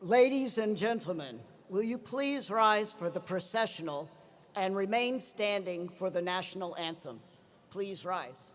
Ladies and gentlemen, will you please rise for the processional and remain standing for the national anthem? Please rise.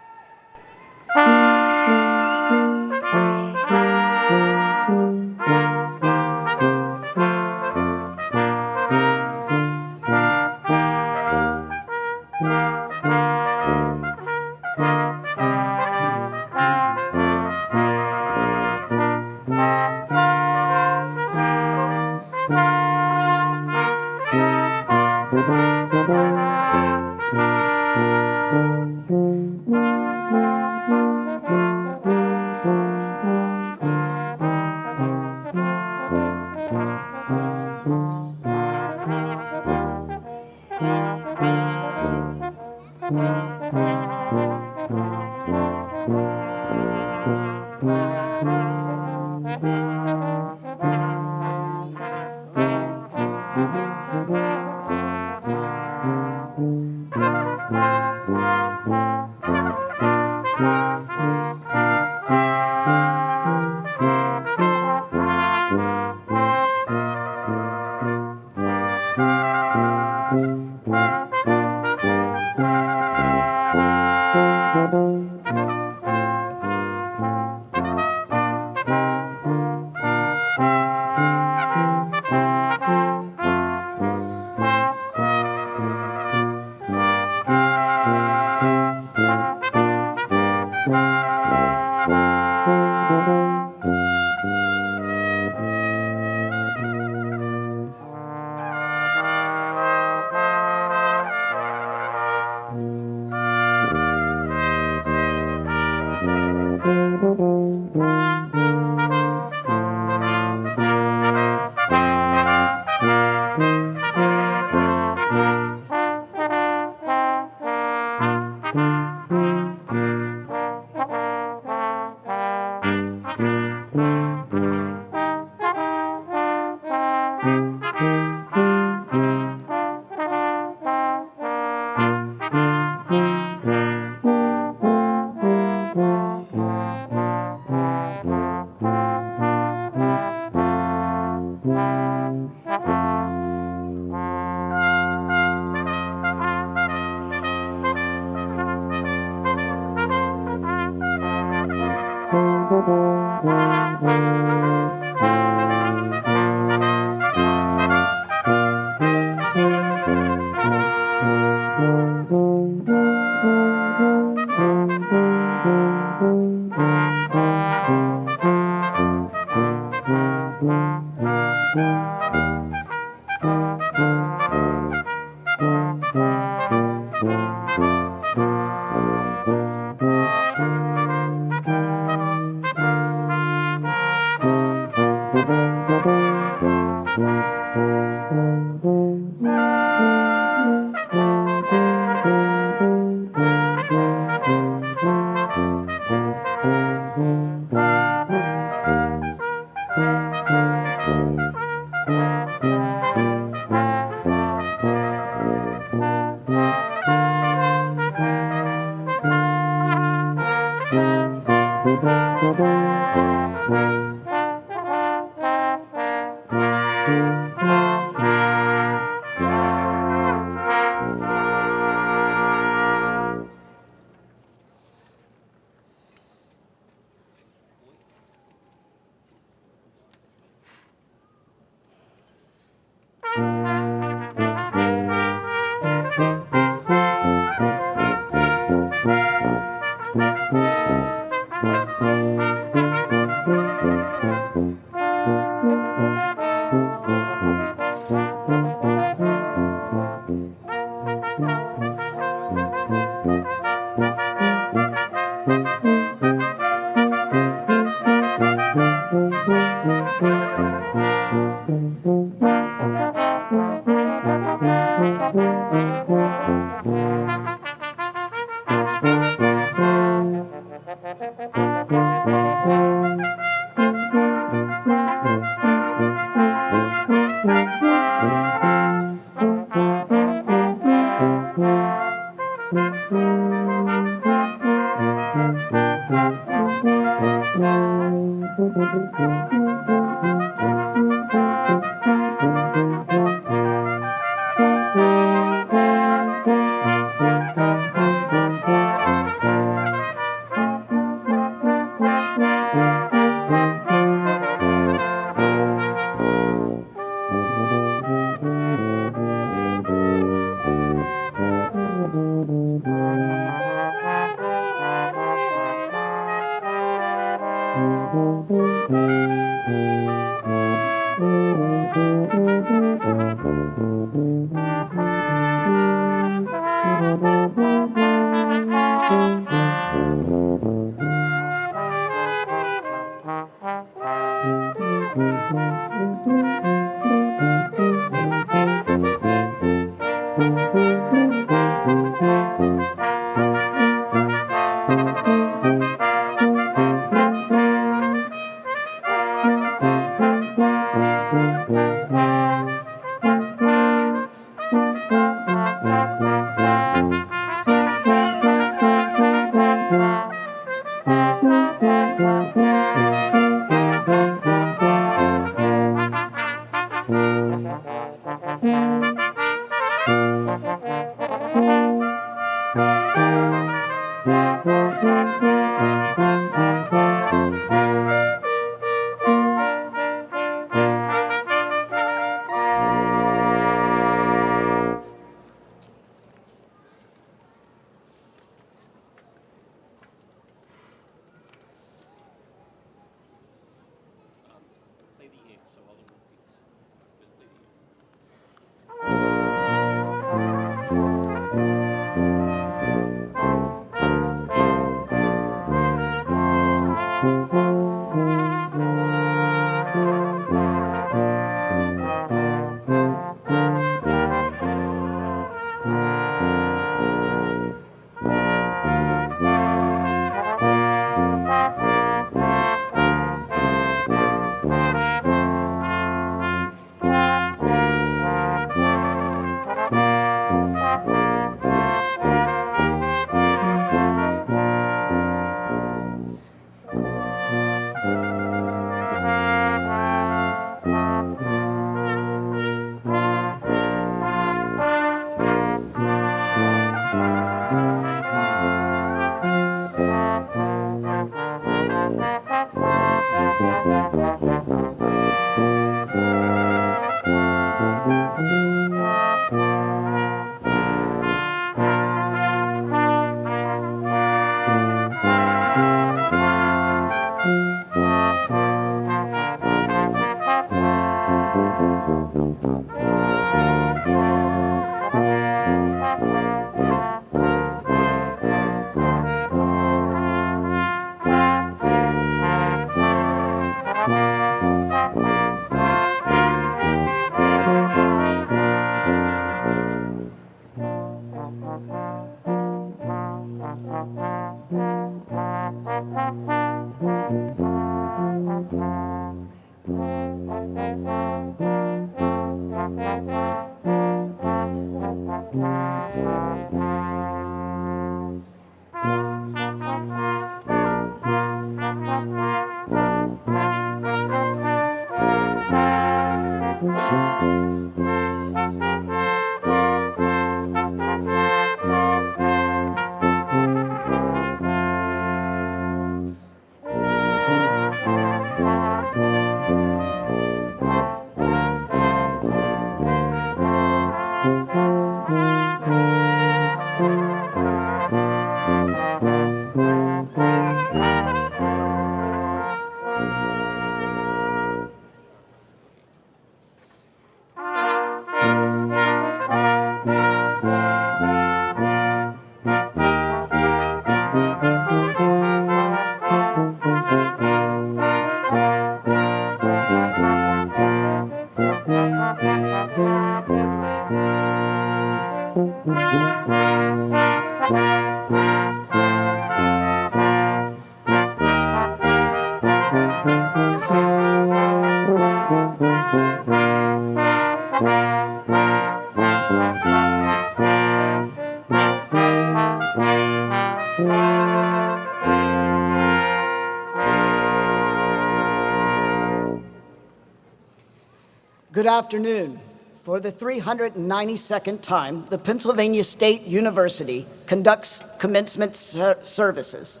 Good afternoon. For the 392nd time, the Pennsylvania State University conducts commencement services.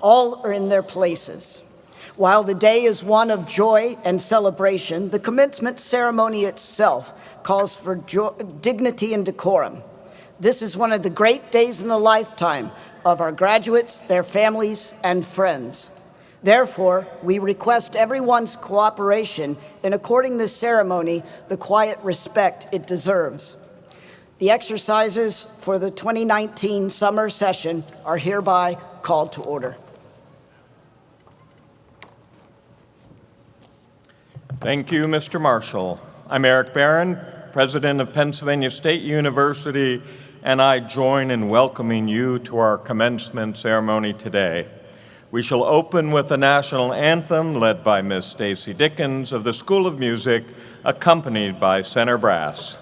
All are in their places. While the day is one of joy and celebration, the commencement ceremony itself calls for dignity and decorum. This is one of the great days in the lifetime of our graduates, their families, and friends. Therefore, we request everyone's cooperation in according this ceremony the quiet respect it deserves. The exercises for the 2019 summer session are hereby called to order. Thank you, Mr. Marshall. I'm Eric Barron, President of Pennsylvania State University, and I join in welcoming you to our commencement ceremony today. We shall open with the national anthem led by Miss Stacy Dickens of the School of Music, accompanied by Center Brass.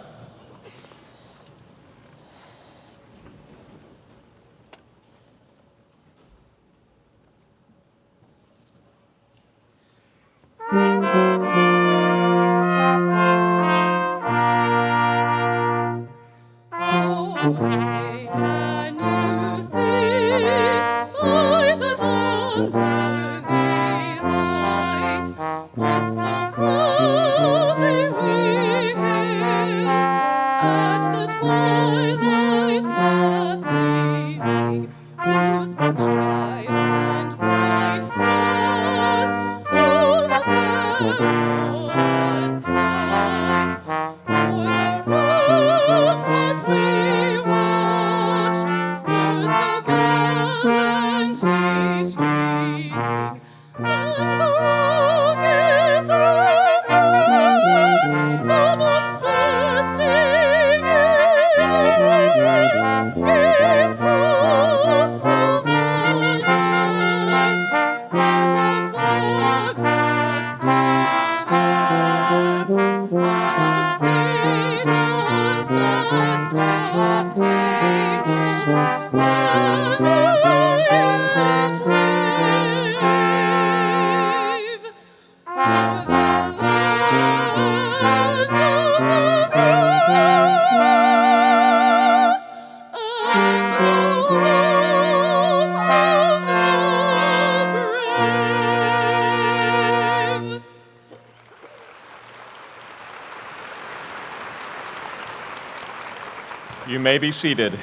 You may be seated.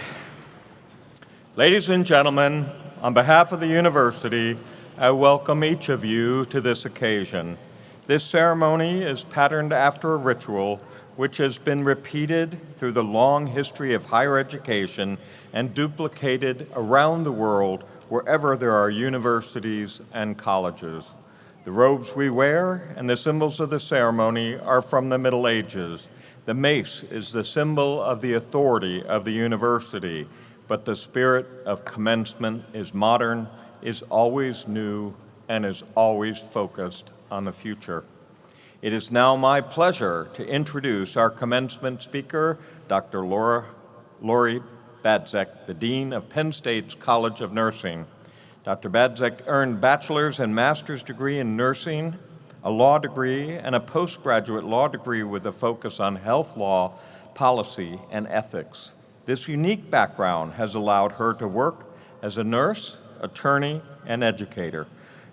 Ladies and gentlemen, on behalf of the university, I welcome each of you to this occasion. This ceremony is patterned after a ritual which has been repeated through the long history of higher education and duplicated around the world wherever there are universities and colleges. The robes we wear and the symbols of the ceremony are from the Middle Ages. The mace is the symbol of the authority of the university, but the spirit of commencement is modern. is always new and is always focused on the future. It is now my pleasure to introduce our commencement speaker, Dr. Lori Badzek, the Dean of Penn State's College of Nursing. Dr. Badzek earned bachelor's and master's degree in nursing, a law degree, and a postgraduate law degree with a focus on health law, policy, and ethics. This unique background has allowed her to work as a nurse, attorney, and educator.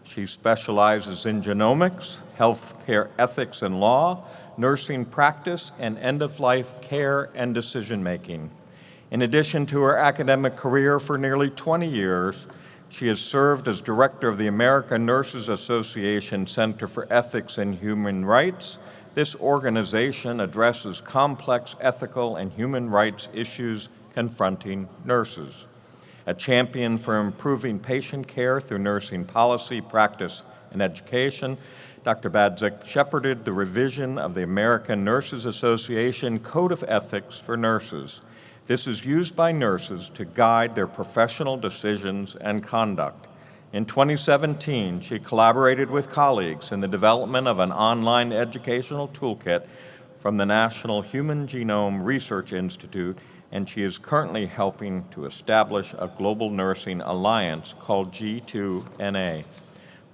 She specializes in genomics, healthcare ethics and law, nursing practice, and end-of-life care and decision-making. In addition to her academic career for nearly 20 years, she has served as director of the American Nurses Association Center for Ethics and Human Rights. This organization addresses complex ethical and human rights issues confronting nurses. A champion for improving patient care through nursing policy, practice, and education, Dr. Badzek shepherded the revision of the American Nurses Association Code of Ethics for Nurses. This is used by nurses to guide their professional decisions and conduct. In 2017, she collaborated with colleagues in the development of an online educational toolkit from the National Human Genome Research Institute, and she is currently helping to establish a global nursing alliance called G2NA.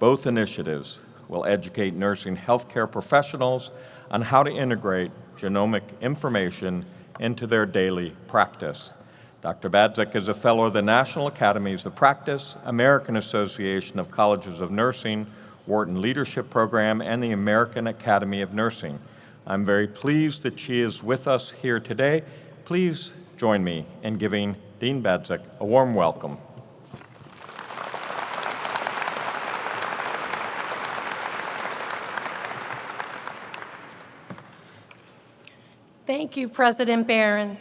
Both initiatives will educate nursing healthcare professionals on how to integrate genomic information into their daily practice. Dr. Badzek is a fellow of the National Academies of Practice, American Association of Colleges of Nursing, Wharton Leadership Program, and the American Academy of Nursing. I'm very pleased that she is with us here today. Please join me in giving Dean Badzek a warm welcome. Thank you, President Barron.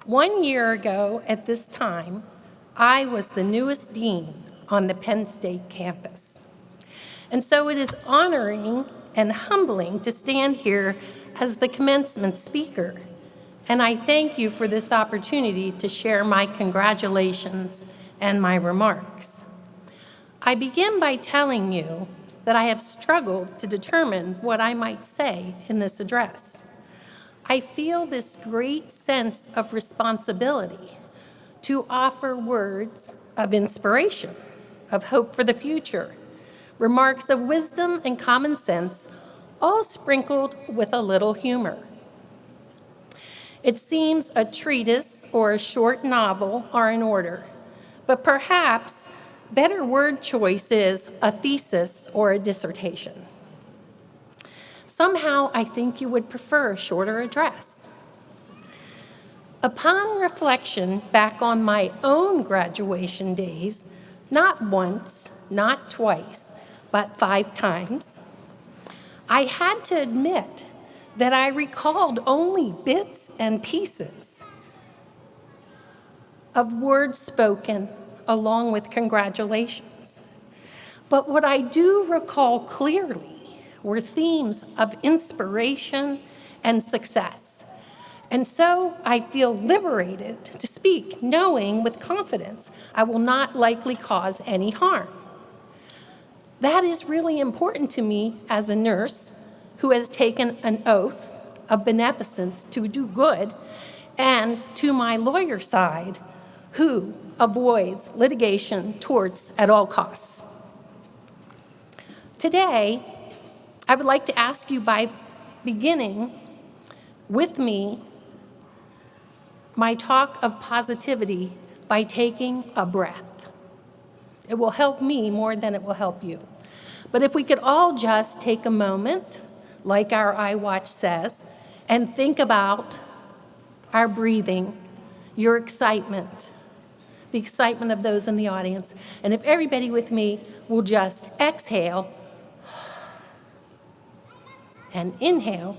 1 year ago at this time, I was the newest dean on the Penn State campus. And so it is honoring and humbling to stand here as the commencement speaker. And I thank you for this opportunity to share my congratulations and my remarks. I begin by telling you that I have struggled to determine what I might say in this address. I feel this great sense of responsibility to offer words of inspiration, of hope for the future, remarks of wisdom and common sense, all sprinkled with a little humor. It seems a treatise or a short novel are in order, but perhaps better word choice is a thesis or a dissertation. Somehow, I think you would prefer a shorter address. Upon reflection back on my own graduation days, not once, not twice, but 5 times, I had to admit that I recalled only bits and pieces of words spoken along with congratulations. But what I do recall clearly were themes of inspiration and success. And so I feel liberated to speak, knowing with confidence I will not likely cause any harm. That is really important to me as a nurse who has taken an oath of beneficence to do good, and to my lawyer side who avoids litigation, torts at all costs. Today, I would like to ask you by beginning with me my talk of positivity by taking a breath. It will help me more than it will help you. But if we could all just take a moment, like our iWatch says, and think about our breathing, your excitement, the excitement of those in the audience. And if everybody with me will just exhale and inhale,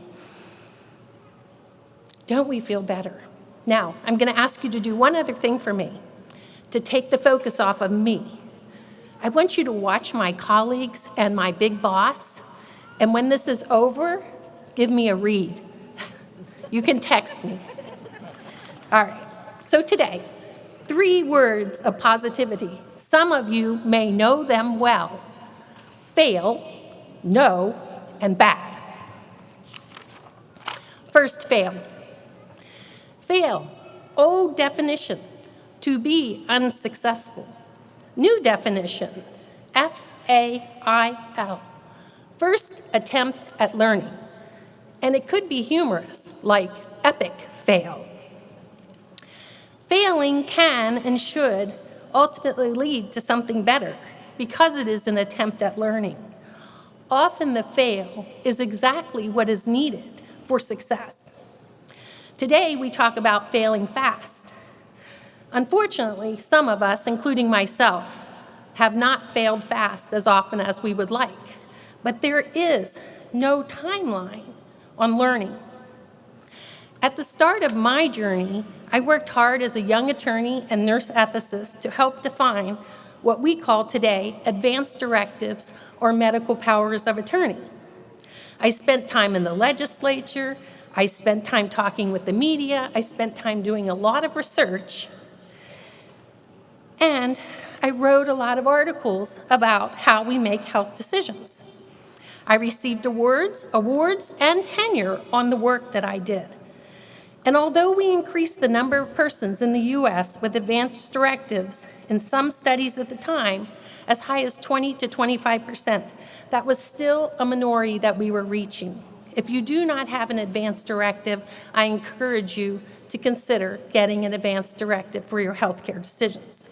don't we feel better? Now, I'm going to ask you to do one other thing for me, to take the focus off of me. I want you to watch my colleagues and my big boss, and when this is over, give me a read. You can text me. All right, so today, 3 words of positivity. Some of you may know them well: fail, no, and bad. First, fail. Fail, old definition, to be unsuccessful. New definition, F-A-I-L, first attempt at learning. And it could be humorous, like epic fail. Failing can and should ultimately lead to something better because it is an attempt at learning. Often the fail is exactly what is needed for success. Today we talk about failing fast. Unfortunately, some of us, including myself, have not failed fast as often as we would like, but there is no timeline on learning. At the start of my journey, I worked hard as a young attorney and nurse ethicist to help define what we call today advanced directives or medical powers of attorney. I spent time in the legislature, I spent time talking with the media, I spent time doing a lot of research, and I wrote a lot of articles about how we make health decisions. I received awards, and tenure on the work that I did. And although we increased the number of persons in the U.S. with advanced directives, in some studies at the time, as high as 20 to 25%, that was still a minority that we were reaching. If you do not have an advanced directive, I encourage you to consider getting an advanced directive for your healthcare decisions.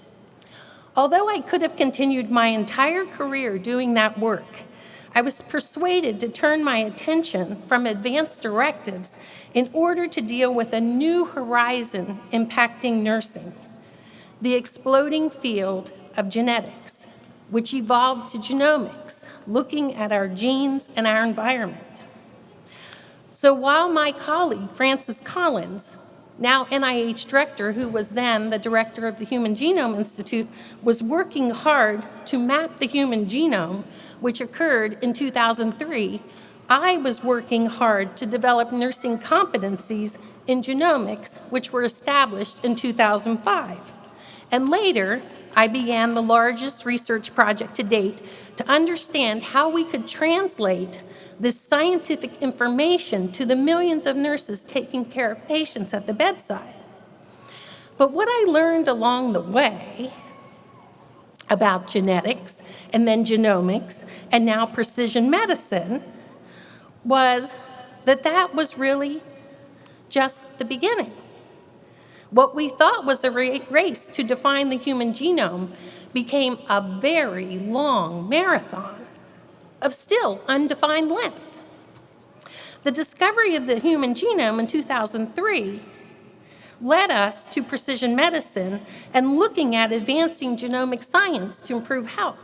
Although I could have continued my entire career doing that work, I was persuaded to turn my attention from advanced directives in order to deal with a new horizon impacting nursing, the exploding field of genetics, which evolved to genomics, looking at our genes and our environment. So while my colleague, Francis Collins, now NIH director, who was then the director of the Human Genome Institute, was working hard to map the human genome, which occurred in 2003, I was working hard to develop nursing competencies in genomics, which were established in 2005. And later, I began the largest research project to date to understand how we could translate this scientific information to the millions of nurses taking care of patients at the bedside. But what I learned along the way about genetics and then genomics and now precision medicine was that that was really just the beginning. What we thought was a race to define the human genome became a very long marathon of still undefined length. The discovery of the human genome in 2003 led us to precision medicine and looking at advancing genomic science to improve health.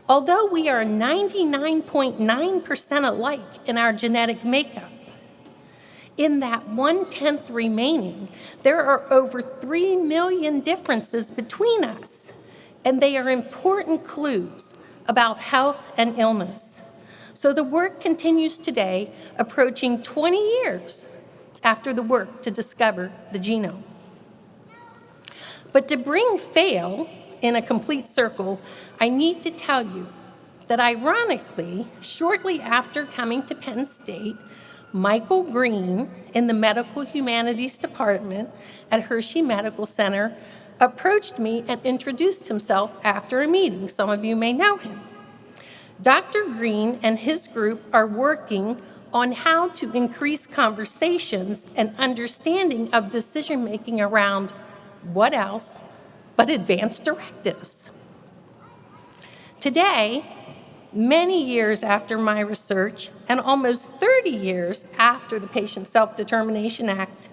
Although we are 99.9% alike in our genetic makeup, in that 1/10 remaining, there are over 3 million differences between us, and they are important clues about health and illness. So the work continues today, approaching 20 years after the work to discover the genome. But to bring fail in a complete circle, I need to tell you that ironically, shortly after coming to Penn State, Michael Green in the Medical Humanities Department at Hershey Medical Center approached me and introduced himself after a meeting. Some of you may know him. Dr. Green and his group are working on how to increase conversations and understanding of decision-making around what else but advanced directives. Today, many years after my research and almost 30 years after the Patient Self-Determination Act,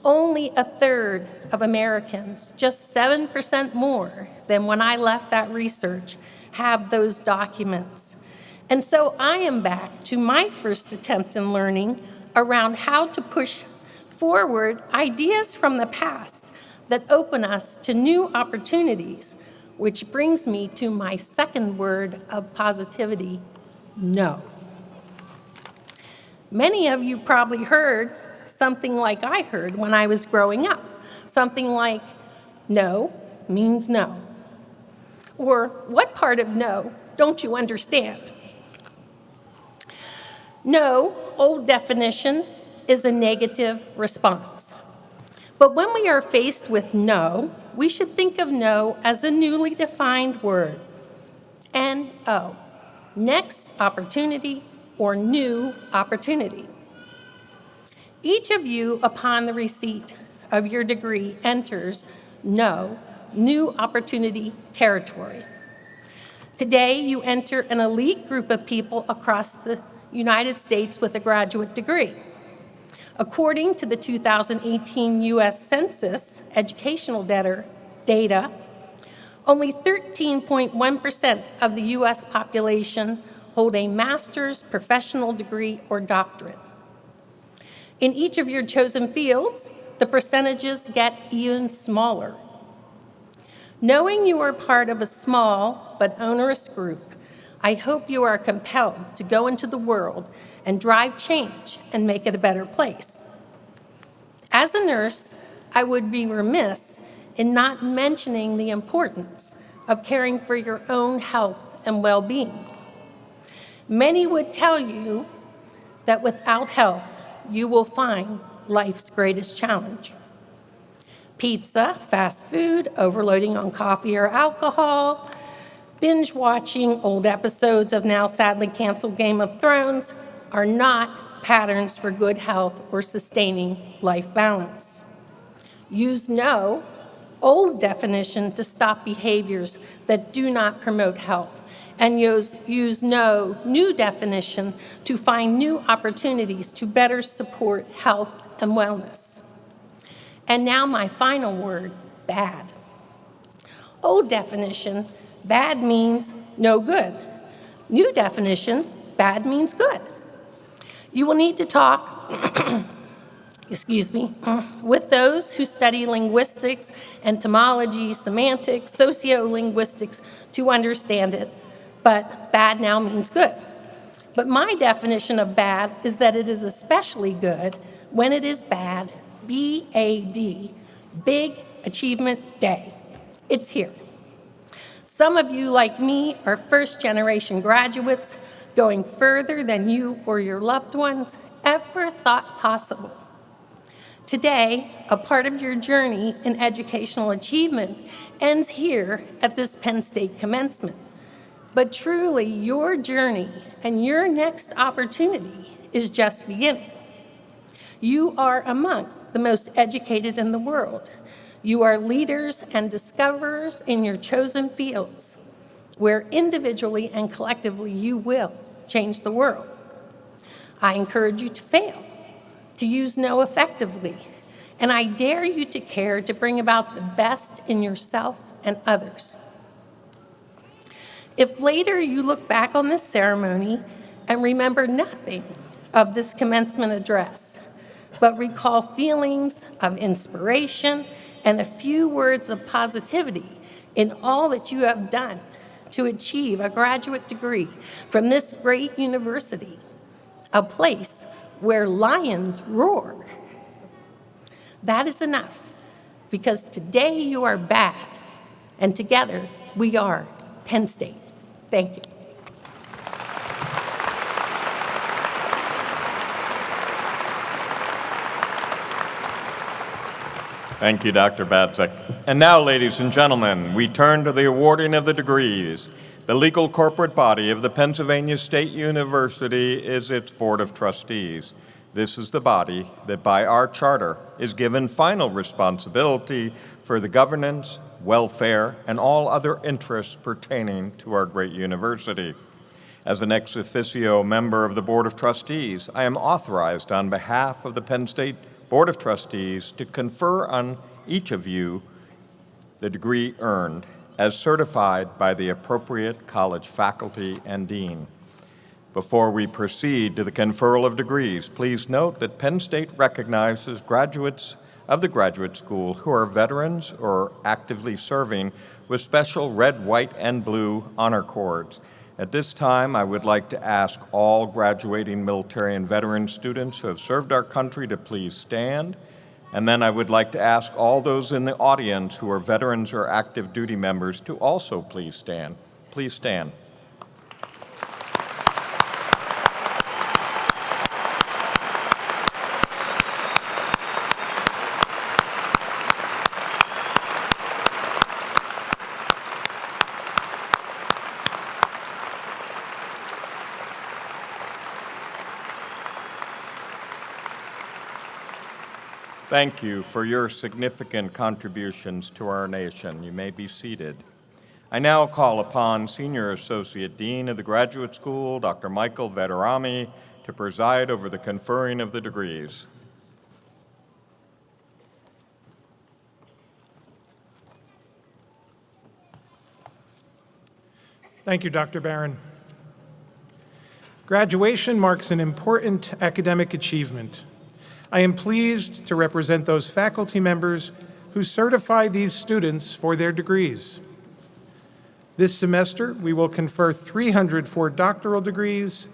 only 1/3 of Americans, just 7% more than when I left that research, have those documents. And so I am back to my first attempt in learning around how to push forward ideas from the past that open us to new opportunities, which brings me to my second word of positivity, no. Many of you probably heard something like I heard when I was growing up. Something like, no means no. Or, what part of no don't you understand? No, old definition, is a negative response. But when we are faced with no, we should think of no as a newly defined word. N-O, next opportunity or new opportunity. Each of you, upon the receipt of your degree, enters no, new opportunity territory. Today, you enter an elite group of people across the United States with a graduate degree. According to the 2018 U.S. Census educational data, only 13.1% of the U.S. population hold a master's, professional degree, or doctorate. In each of your chosen fields, the percentages get even smaller. Knowing you are part of a small but onerous group, I hope you are compelled to go into the world and drive change and make it a better place. As a nurse, I would be remiss in not mentioning the importance of caring for your own health and well-being. Many would tell you that without health, you will find life's greatest challenge. Pizza, fast food, overloading on coffee or alcohol, binge watching old episodes of now sadly canceled Game of Thrones are not patterns for good health or sustaining life balance. Use no, old definition to stop behaviors that do not promote health, and use no, new definition to find new opportunities to better support health and wellness. And now my final word, bad. Old definition, bad means no good. New definition, bad means good. You will need to talk, with those who study linguistics, entomology, semantics, sociolinguistics to understand it, but bad now means good. But my definition of bad is that it is especially good when it is bad, B-A-D, Big Achievement Day. It's here. Some of you, like me, are first-generation graduates going further than you or your loved ones ever thought possible. Today, a part of your journey in educational achievement ends here at this Penn State commencement. But truly, your journey and your next opportunity is just beginning. You are among the most educated in the world. You are leaders and discoverers in your chosen fields, where individually and collectively you will change the world. I encourage you to fail, to use no effectively, and I dare you to care to bring about the best in yourself and others. If later you look back on this ceremony and remember nothing of this commencement address, but recall feelings of inspiration and a few words of positivity in all that you have done to achieve a graduate degree from this great university, a place where lions roar, that is enough, because today you are bad, and together we are Penn State. Thank you. Thank you, Dr. Badzik. And now, ladies and gentlemen, we turn to the awarding of the degrees. The legal corporate body of the Pennsylvania State University is its Board of Trustees. This is the body that, by our charter, is given final responsibility for the governance, welfare, and all other interests pertaining to our great university. As an ex officio member of the Board of Trustees, I am authorized on behalf of the Penn State Board of Trustees to confer on each of you the degree earned as certified by the appropriate college faculty and dean. Before we proceed to the conferral of degrees, please note that Penn State recognizes graduates of the graduate school who are veterans or actively serving with special red, white, and blue honor cords. At this time, I would like to ask all graduating military and veteran students who have served our country to please stand And then I would like to ask all those in the audience who are veterans or active duty members to also please stand. Please stand. Thank you for your significant contributions to our nation. You may be seated. I now call upon Senior Associate Dean of the Graduate School, Dr. Michael Veterami, to preside over the conferring of the degrees. Thank you, Dr. Barron. Graduation marks an important academic achievement. I am pleased to represent those faculty members who certify these students for their degrees. This semester, we will confer 304 doctoral degrees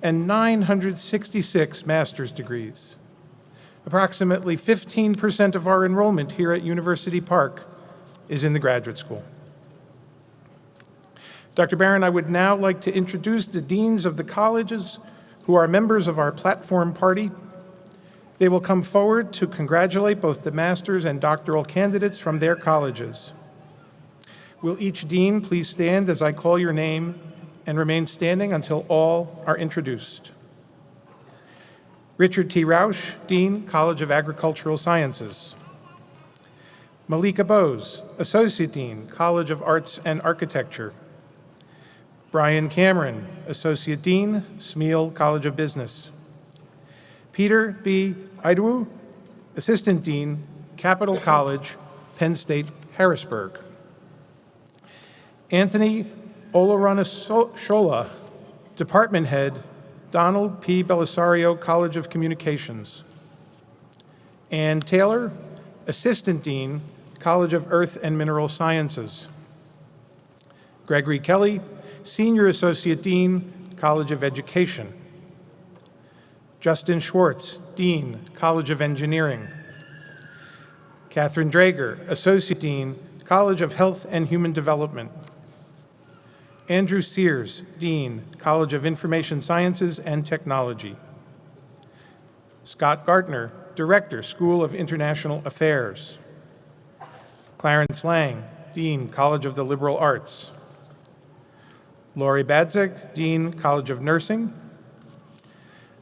and 966 master's degrees. Approximately 15% of our enrollment here at University Park is in the graduate school. Dr. Barron, I would now like to introduce the deans of the colleges who are members of our platform party. They will come forward to congratulate both the master's and doctoral candidates from their colleges. Will each dean please stand as I call your name and remain standing until all are introduced. Richard T. Rausch, Dean, College of Agricultural Sciences. Malika Bose, Associate Dean, College of Arts and Architecture. Brian Cameron, Associate Dean, Smeal College of Business. Peter B. Idwu, Assistant Dean, Capital College, Penn State, Harrisburg. Anthony Olorunashola, Department Head, Donald P. Belisario College of Communications. Ann Taylor, Assistant Dean, College of Earth and Mineral Sciences. Gregory Kelly, Senior Associate Dean, College of Education. Justin Schwartz, Dean, College of Engineering. Catherine Drager, Associate Dean, College of Health and Human Development. Andrew Sears, Dean, College of Information Sciences and Technology. Scott Gartner, Director, School of International Affairs. Clarence Lang, Dean, College of the Liberal Arts. Lori Badzek, Dean, College of Nursing.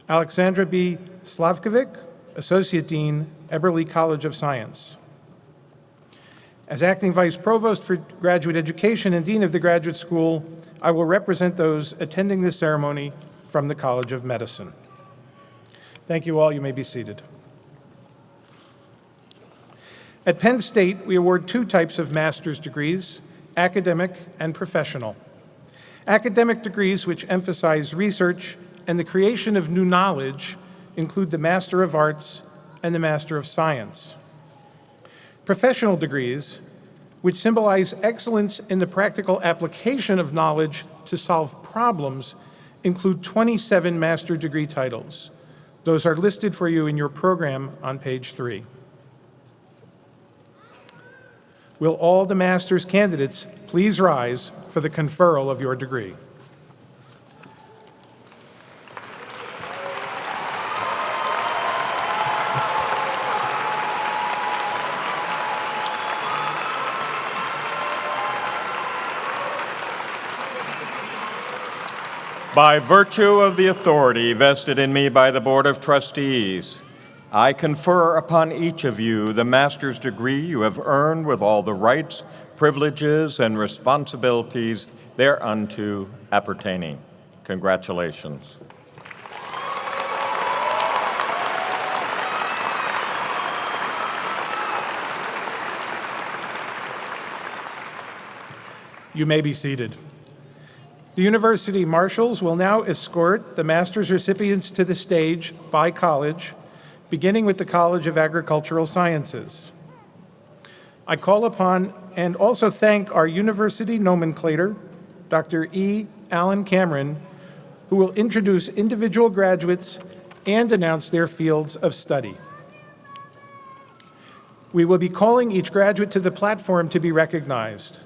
Alexandra B. Slavkovic, Associate Dean, Eberly College of Science. As Acting Vice Provost for Graduate Education and Dean of the Graduate School, I will represent those attending this ceremony from the College of Medicine. Thank you all. You may be seated. At Penn State, we award two types of master's degrees, academic and professional. Academic degrees, which emphasize research and the creation of new knowledge, include the Master of Arts and the Master of Science. Professional degrees, which symbolize excellence in the practical application of knowledge to solve problems, include 27 master degree titles. Those are listed for you in your program on page 3. Will all the master's candidates please rise for the conferral of your degree? By virtue of the authority vested in me by the Board of Trustees, I confer upon each of you the master's degree you have earned with all the rights, privileges, and responsibilities thereunto appertaining. Congratulations. You may be seated. The University Marshals will now escort the master's recipients to the stage by college, beginning with the College of Agricultural Sciences. I call upon and also thank our university nomenclator, Dr. E. Allen Cameron, who will introduce individual graduates and announce their fields of study. We will be calling each graduate to the platform to be recognized.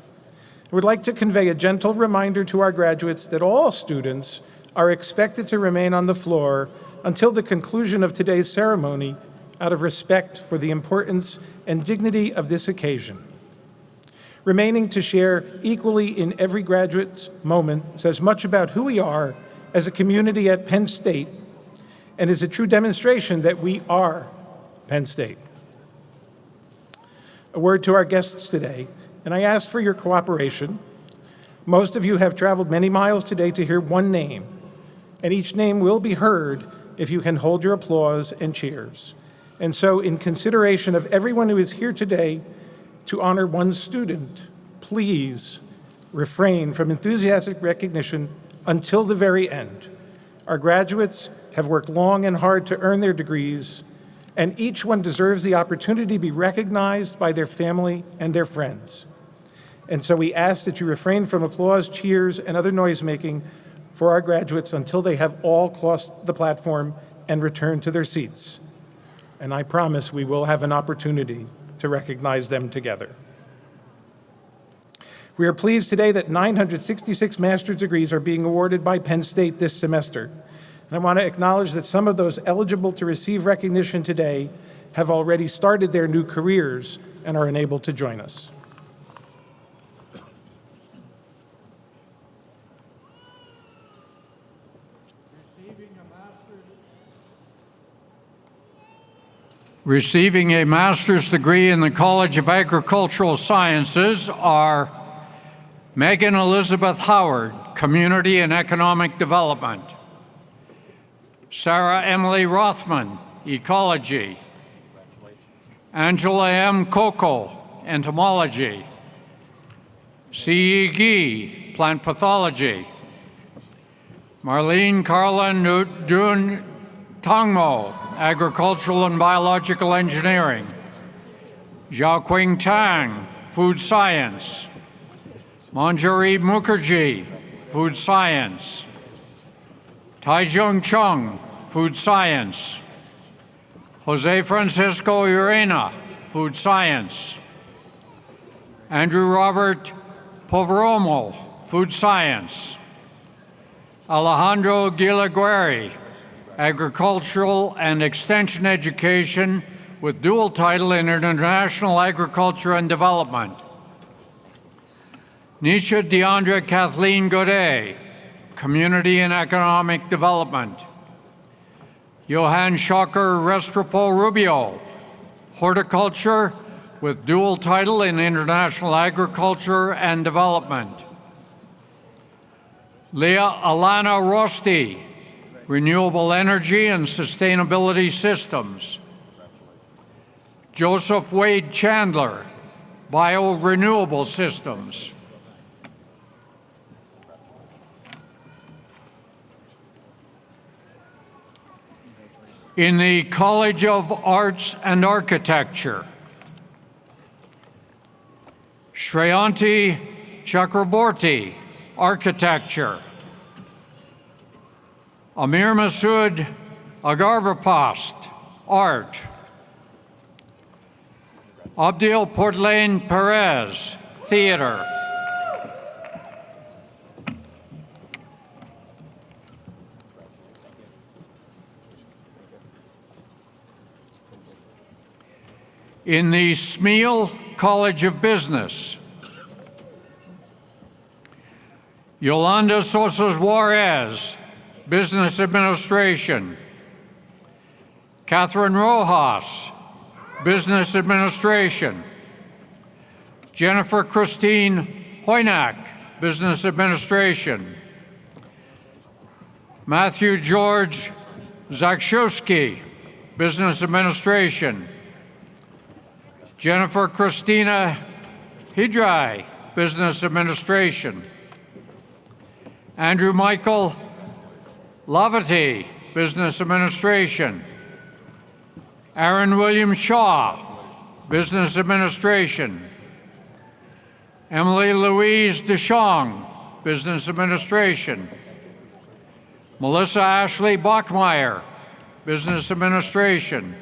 I would like to convey a gentle reminder to our graduates that all students are expected to remain on the floor until the conclusion of today's ceremony out of respect for the importance and dignity of this occasion. Remaining to share equally in every graduate's moment says much about who we are as a community at Penn State and is a true demonstration that we are Penn State. A word to our guests today, and I ask for your cooperation. Most of you have traveled many miles today to hear one name, and each name will be heard if you can hold your applause and cheers. And so, in consideration of everyone who is here today to honor one student, please refrain from enthusiastic recognition until the very end. Our graduates have worked long and hard to earn their degrees, and each one deserves the opportunity to be recognized by their family and their friends. And so we ask that you refrain from applause, cheers, and other noise-making for our graduates until they have all crossed the platform and returned to their seats. And I promise we will have an opportunity to recognize them together. We are pleased today that 966 master's degrees are being awarded by Penn State this semester. And I want to acknowledge that some of those eligible to receive recognition today have already started their new careers and are unable to join us. Receiving a master's degree in the College of Agricultural Sciences are Megan Elizabeth Howard, Community and Economic Development; Sarah Emily Rothman, Ecology; Angela M. Coco, Entomology; C.E. Gee, Plant Pathology; Marlene Carla Dun Tangmo, Agricultural and Biological Engineering; Xiaoqing Tang, Food Science; Manjari Mukherjee, Food Science; Taijung Chung, Food Science; Jose Francisco Urena, Food Science; Andrew Robert Poveromo, Food Science; Alejandro Gilagueri, Agricultural and Extension Education with dual title in International Agriculture and Development; Nisha Deandra Kathleen Godet, Community and Economic Development; Johann Schocker Restrepo Rubio, Horticulture with dual title in International Agriculture and Development; Leah Alana Rosti, Renewable Energy and Sustainability Systems; Joseph Wade Chandler, Biorenewable Systems; in the College of Arts and Architecture, Shreyanti Chakraborty, Architecture; Amir Masood Agarbapast, Art; Abdil Portlain Perez, Theater; in the Smeal College of Business, Yolanda Sosa Juarez, Business Administration; Catherine Rojas, Business Administration; Jennifer Christine Hoynak, Business Administration; Matthew George Zakshowski, Business Administration; Jennifer Christina Hidrai, Business Administration; Andrew Michael Lavati, Business Administration; Aaron William Shaw, Business Administration; Emily Louise DeShong, Business Administration; Melissa Ashley Bachmeyer, Business Administration;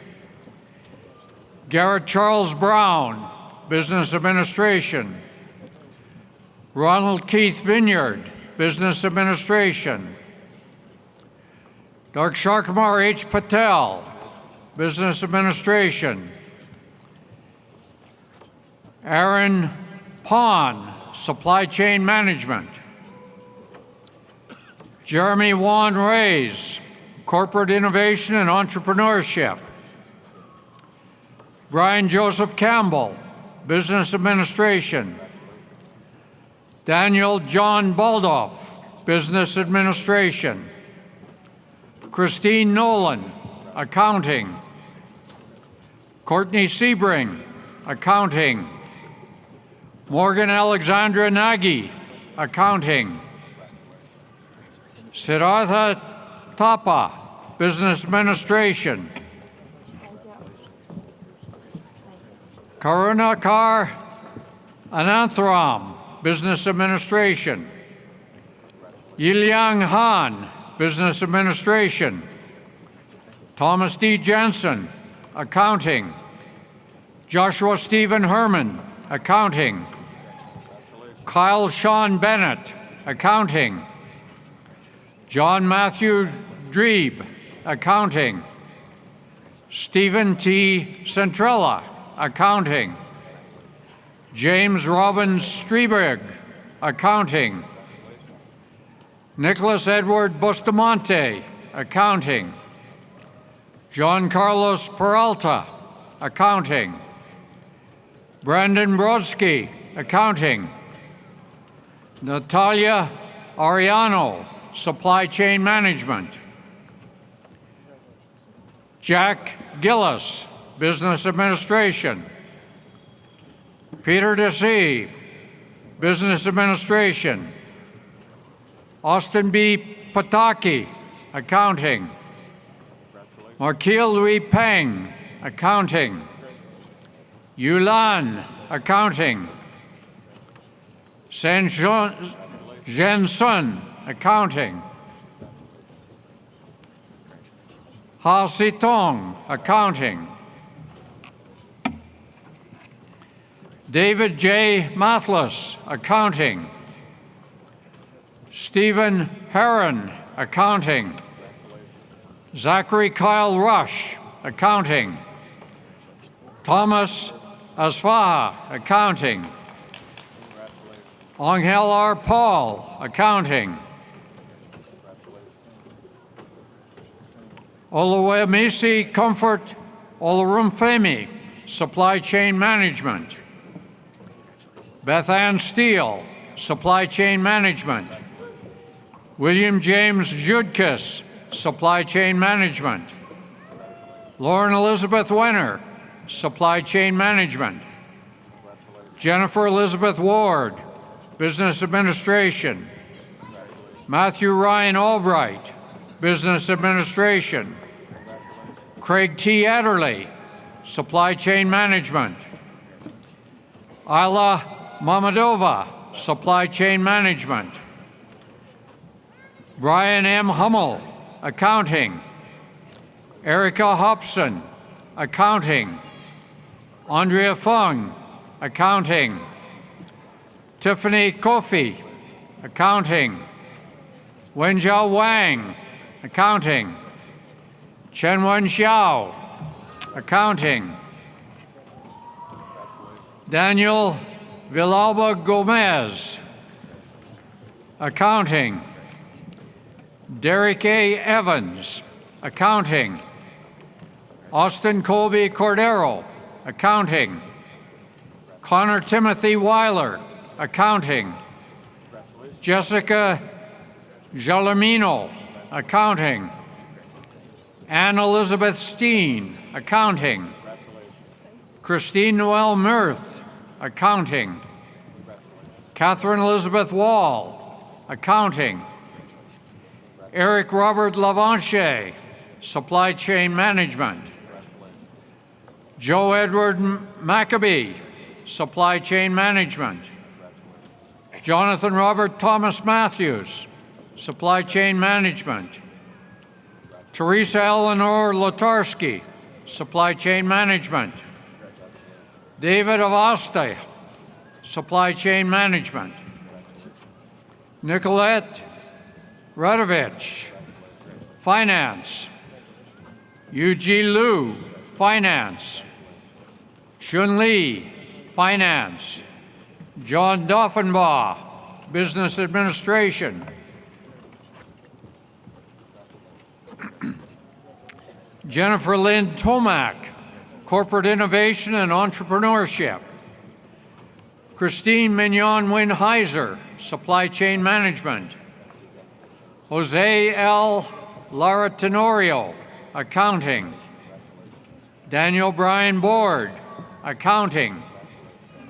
Garrett Charles Brown, Business Administration. Ronald Keith Vineyard, Business Administration. Dr. Sharkumar H. Patel, Business Administration. Aaron Pond, Supply Chain Management. Jeremy Juan Reyes, Corporate Innovation and Entrepreneurship. Brian Joseph Campbell, Business Administration. Daniel John Baldoff, Business Administration. Christine Nolan, Accounting. Courtney Sebring, Accounting. Morgan Alexandra Nagy, Accounting. Siddhartha Thapa, Business Administration. Karunakar Anantharam, Business Administration. Yiliang Han, Business Administration. Thomas D. Jensen, Accounting. Joshua Stephen Herman, Accounting. Kyle Sean Bennett, Accounting. John Matthew Drebe, Accounting. Stephen T. Centrella, Accounting. James Robin Strieberg, Accounting. Nicholas Edward Bustamante, Accounting. John Carlos Peralta, Accounting. Brandon Brodsky, Accounting. Natalia Ariano, Supply Chain Management. Jack Gillis, Business Administration. Peter DeSee, Business Administration. Austin B. Pataki, Accounting. Markeel Louis Peng, Accounting. Yulan, Accounting. San Jen Sun, Accounting. Ha Sitong, Accounting. David J. Mathlas, Accounting. Stephen Herron, Accounting. Zachary Kyle Rush, Accounting. Thomas Asfaha, Accounting. Angel R. Paul, Accounting. Oluwemisi Comfort Olorunfemi, Supply Chain Management. Beth Ann Steele, Supply Chain Management. William James Judkis, Supply Chain Management. Lauren Elizabeth Wenner, Supply Chain Management. Jennifer Elizabeth Ward, Business Administration. Matthew Ryan Albright, Business Administration. Craig T. Adderley, Supply Chain Management. Ayla Mamadova, Supply Chain Management. Brian M. Hummel, Accounting. Erica Hobson, Accounting. Andrea Fung, Accounting. Tiffany Kofi, Accounting. Wenjiao Wang, Accounting. Chenwen Xiao, Accounting. Daniel Villalba Gomez, Accounting. Derek A. Evans, Accounting. Austin Colby Cordero, Accounting. Connor Timothy Weiler, Accounting. Jessica Jalamino, Accounting. Anne Elizabeth Steen, Accounting. Christine Noel Mirth, Accounting. Catherine Elizabeth Wall, Accounting. Eric Robert Lavanche, Supply Chain Management. Joe Edward Maccabee, Supply Chain Management. Jonathan Robert Thomas Matthews, Supply Chain Management. Teresa Eleanor Lotarski, Supply Chain Management. David Avasta, Supply Chain Management. Nicolette Radovich, Finance. Yuji Liu, Finance. Shun Lee, Finance. John Doffenbaugh, Business Administration. Jennifer Lynn Tomac, Corporate Innovation and Entrepreneurship. Christine Mignon Winheiser, Supply Chain Management. Jose L. Lara Tenorio, Accounting. Daniel Bryan Board, Accounting.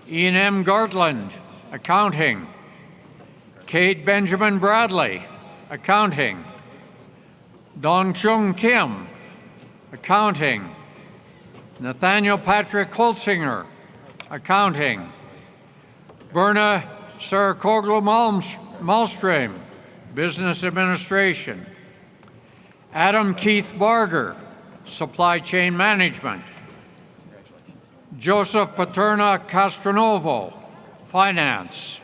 Ian M. Gartland, Accounting. Kate Benjamin Bradley, Accounting. Dong Chung Kim, Accounting. Nathaniel Patrick Holtzinger, Accounting. Berna Sarakoglu Malmström, Business Administration. Adam Keith Barger, Supply Chain Management. Joseph Paterna Castronovo, Finance.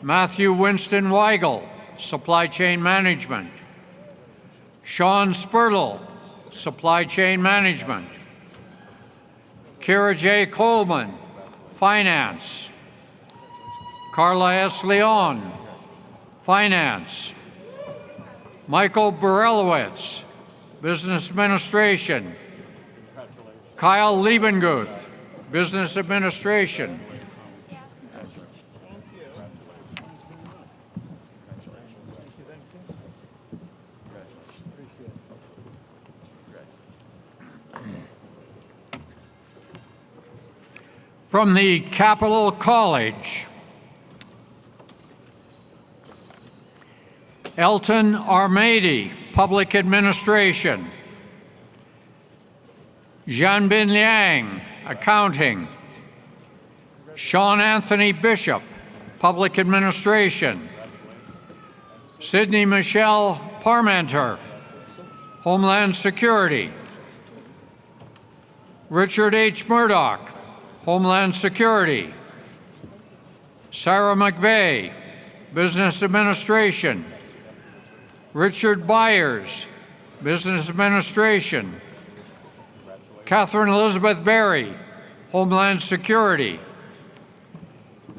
Matthew Winston Weigel, Supply Chain Management. Sean Spurtle, Supply Chain Management. Kira J. Coleman, Finance. Carla S. Leon, Finance. Michael Borelowitz, Business Administration. Kyle Liebenguth, Business Administration. From the Capitol College, Elton Armady, Public Administration. Jianbin Liang, Accounting. Sean Anthony Bishop, Public Administration. Sydney Michelle Parmenter, Homeland Security. Richard H. Murdoch, Homeland Security. Sarah McVeigh, Business Administration. Richard Byers, Business Administration. Catherine Elizabeth Berry, Homeland Security.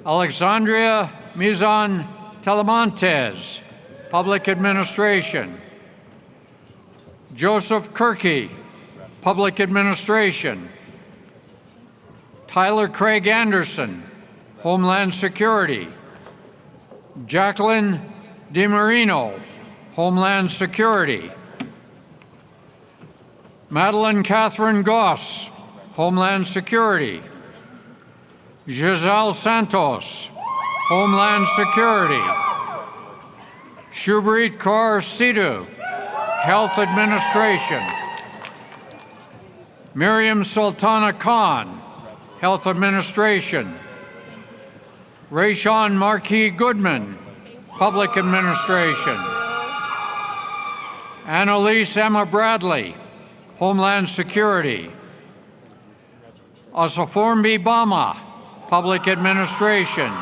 Alexandria Mizan Telemontes, Public Administration. Joseph Kirky, Public Administration. Tyler Craig Anderson, Homeland Security. Jacqueline DiMarino, Homeland Security. Madeline Catherine Goss, Homeland Security. Giselle Santos, Homeland Security. Shubrit Kaur Sidhu, Health Administration. Miriam Sultana Khan, Health Administration. Rayshawn Marquis Goodman, Public Administration. Annalise Emma Bradley, Homeland Security. Asaformbi Bama, Public Administration.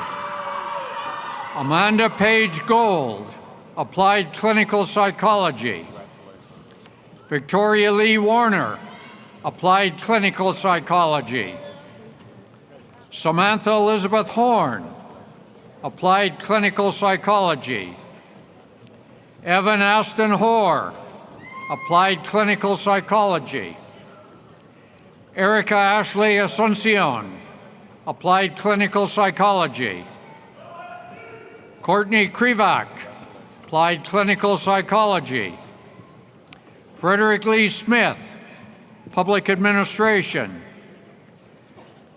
Amanda Page Gold, Applied Clinical Psychology. Victoria Lee Warner, Applied Clinical Psychology. Samantha Elizabeth Horn, Applied Clinical Psychology. Evan Aston Hoare, Applied Clinical Psychology. Erica Ashley Asuncion, Applied Clinical Psychology. Courtney Krivak, Applied Clinical Psychology. Frederick Lee Smith, Public Administration.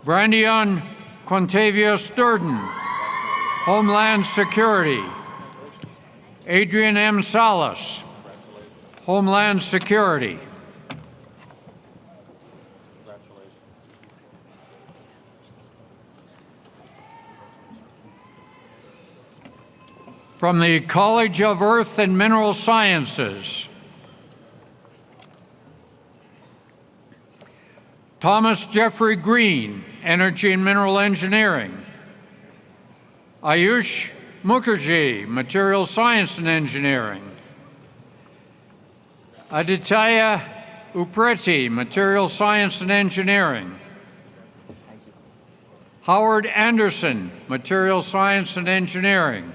Brandion Quintavia Sturden, Homeland Security. Adrian M. Salas, Homeland Security. From the College of Earth and Mineral Sciences, Thomas Jeffrey Green, Energy and Mineral Engineering. Ayush Mukherjee, Material Science and Engineering. Aditya Upreti, Material Science and Engineering. Howard Anderson, Material Science and Engineering.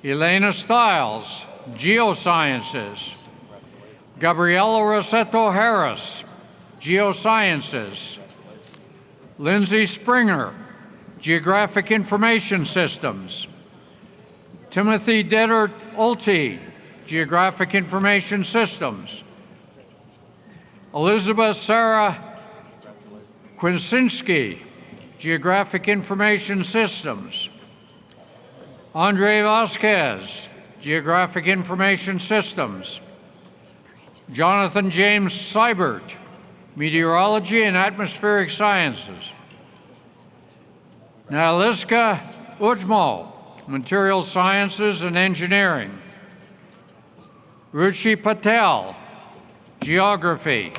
Elena Stiles, Geosciences. Gabriela Rossetto Harris, Geosciences. Lindsay Springer, Geographic Information Systems. Timothy Dedert Olty, Geographic Information Systems. Elizabeth Sarah Kwinsinski, Geographic Information Systems. Andre Vasquez, Geographic Information Systems. Jonathan James Seibert, Meteorology and Atmospheric Sciences. Naliska Ujmal, Material Sciences and Engineering. Ruchi Patel, Geography.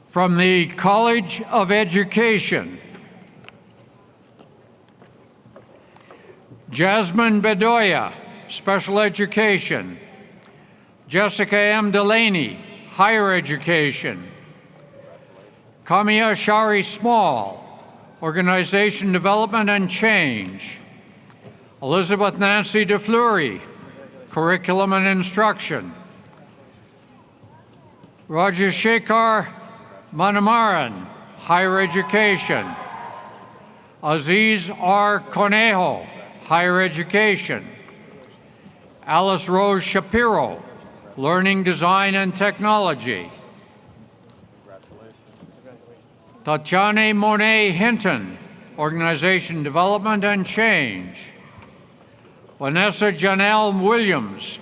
From the College of Education, Jasmine Bedoya, Special Education. Jessica M. Delaney, Higher Education. Kamia Shari Small, Organization Development and Change. Elizabeth Nancy DeFleury, Curriculum and Instruction. Rajashekar Manamaran, Higher Education. Aziz R. Conejo, Higher Education. Alice Rose Shapiro, Learning, Design, and Technology. Tatiana Monet Hinton, Organization Development and Change. Vanessa Janelle Williams,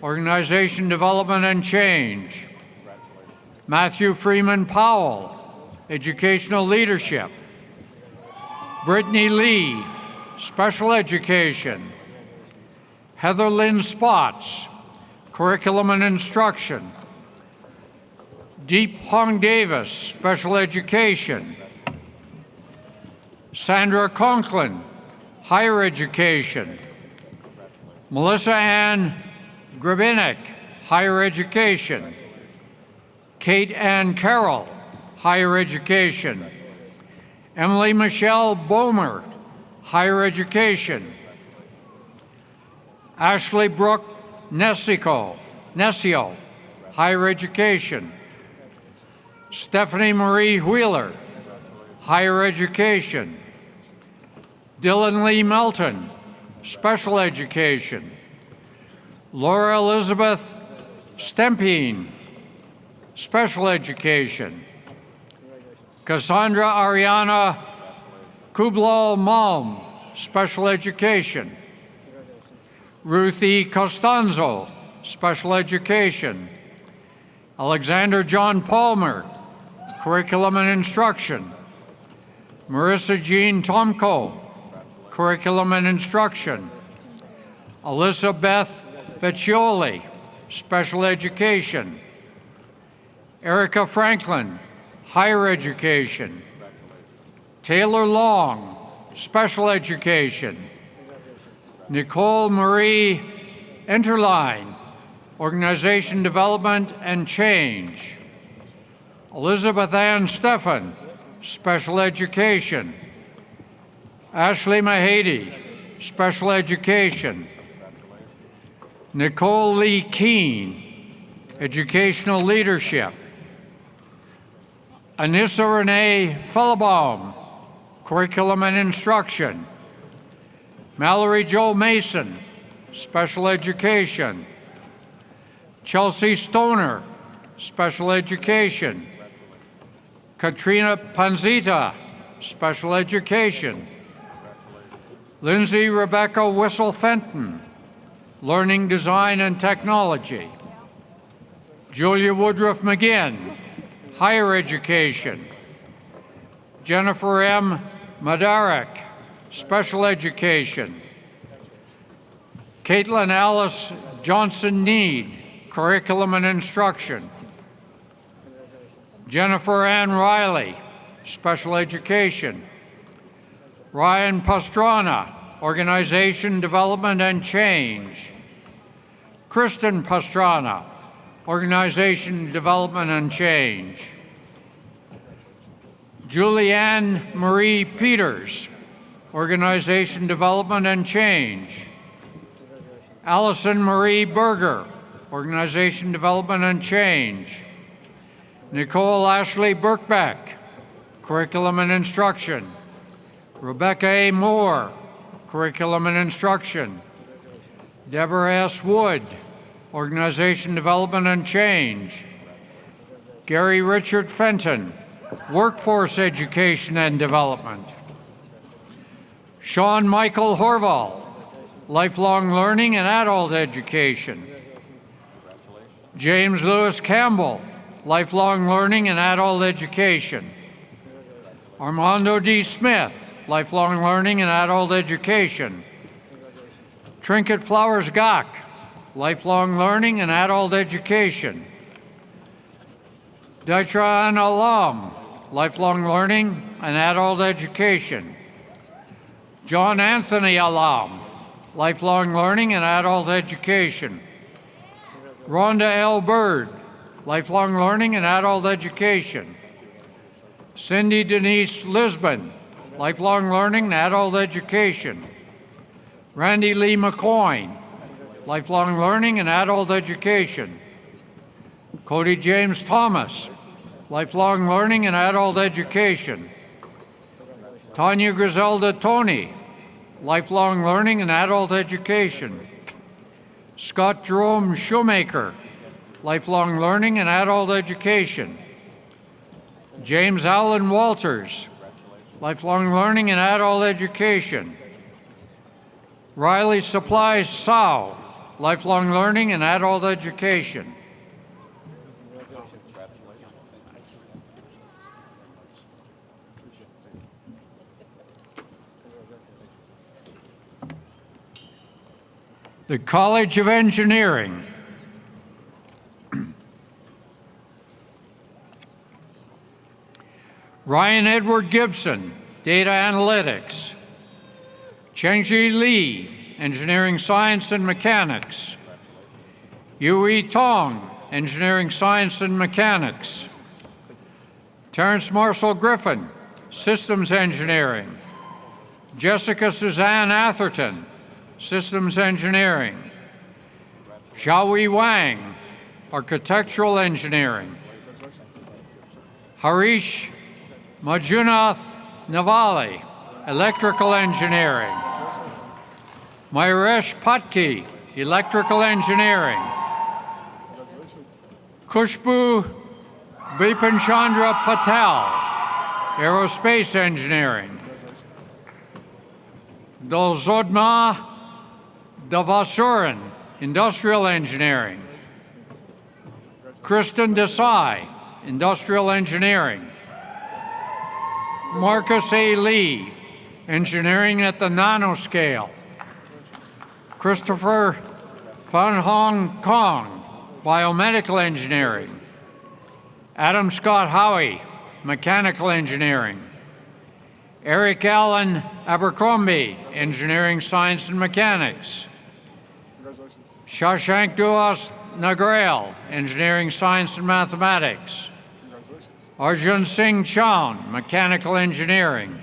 Organization Development and Change. Matthew Freeman Powell, Educational Leadership. Brittany Lee, Special Education. Heather Lynn Spots, Curriculum and Instruction. Deep Hong Davis, Special Education. Sandra Conklin, Higher Education. Melissa Ann Grabinek, Higher Education. Kate Ann Carroll, Higher Education. Emily Michelle Bomer, Higher Education. Ashley Brooke Nescio, Higher Education. Stephanie Marie Wheeler, Higher Education. Dylan Lee Melton, Special Education. Laura Elizabeth Stempine, Special Education. Cassandra Ariana Kublal Malm, Special Education. Ruthie Costanzo, Special Education. Alexander John Palmer, Curriculum and Instruction. Marissa Jean Tomko, Curriculum and Instruction. Alyssa Beth Vecchioli, Special Education. Erica Franklin, Higher Education. Taylor Long, Special Education. Nicole Marie Enterline, Organization Development and Change. Elizabeth Ann Stephan, Special Education. Ashley Mahady, Special Education. Nicole Lee Keene, Educational Leadership. Anissa Renee Fellabaum, Curriculum and Instruction. Mallory Jo Mason, Special Education. Chelsea Stoner, Special Education. Katrina Panzita, Special Education. Lindsay Rebecca Whistle Fenton, Learning, Design, and Technology. Julia Woodruff McGinn, Higher Education. Jennifer M. Madarek, Special Education. Caitlin Alice Johnson-Need, Curriculum and Instruction. Jennifer Ann Riley, Special Education. Ryan Pastrana, Organization, Development, and Change. Kristen Pastrana, Organization, Development, and Change. Julianne Marie Peters, Organization, Development, and Change. Allison Marie Berger, Organization, Development, and Change. Nicole Ashley Birkbeck, Curriculum and Instruction. Rebecca A. Moore, Curriculum and Instruction. Deborah S. Wood, Organization, Development, and Change. Gary Richard Fenton, Workforce Education and Development. Sean Michael Horval, Lifelong Learning and Adult Education. James Lewis Campbell, Lifelong Learning and Adult Education. Armando D. Smith, Lifelong Learning and Adult Education. Trinket Flowers Gach, Lifelong Learning and Adult Education. Daitran Alam, Lifelong Learning and Adult Education. John Anthony Alam, Lifelong Learning and Adult Education. Rhonda L. Bird, Lifelong Learning and Adult Education. Cindy Denise Lisbon, Lifelong Learning and Adult Education. Randy Lee McCoyne, Lifelong Learning and Adult Education. Cody James Thomas, Lifelong Learning and Adult Education. Tanya Griselda Tony, Lifelong Learning and Adult Education. Scott Jerome Shoemaker, Lifelong Learning and Adult Education. James Allen Walters, Lifelong Learning and Adult Education. Riley Supplies Sow, Lifelong Learning and Adult Education. The College of Engineering. Ryan Edward Gibson, Data Analytics. Chengji Li, Engineering Science and Mechanics. Yui Tong, Engineering Science and Mechanics. Terrence Marshall Griffin, Systems Engineering. Jessica Suzanne Atherton, Systems Engineering. Xiaowei Wang, Architectural Engineering. Harish Manjunath Navali, Electrical Engineering. Mayuresh Patki, Electrical Engineering. Kushbu Bipinchandra Patel, Aerospace Engineering. Dolzodma Davasuran, Industrial Engineering. Kristen Desai, Industrial Engineering. Marcus A. Lee, Engineering at the Nanoscale. Christopher Fan Hong Kong, Biomedical Engineering. Adam Scott Howie, Mechanical Engineering. Eric Allen Abercrombie, Engineering Science and Mechanics. Shashank Duas Nagrail, Engineering Science and Mathematics. Arjun Singh Chown, Mechanical Engineering.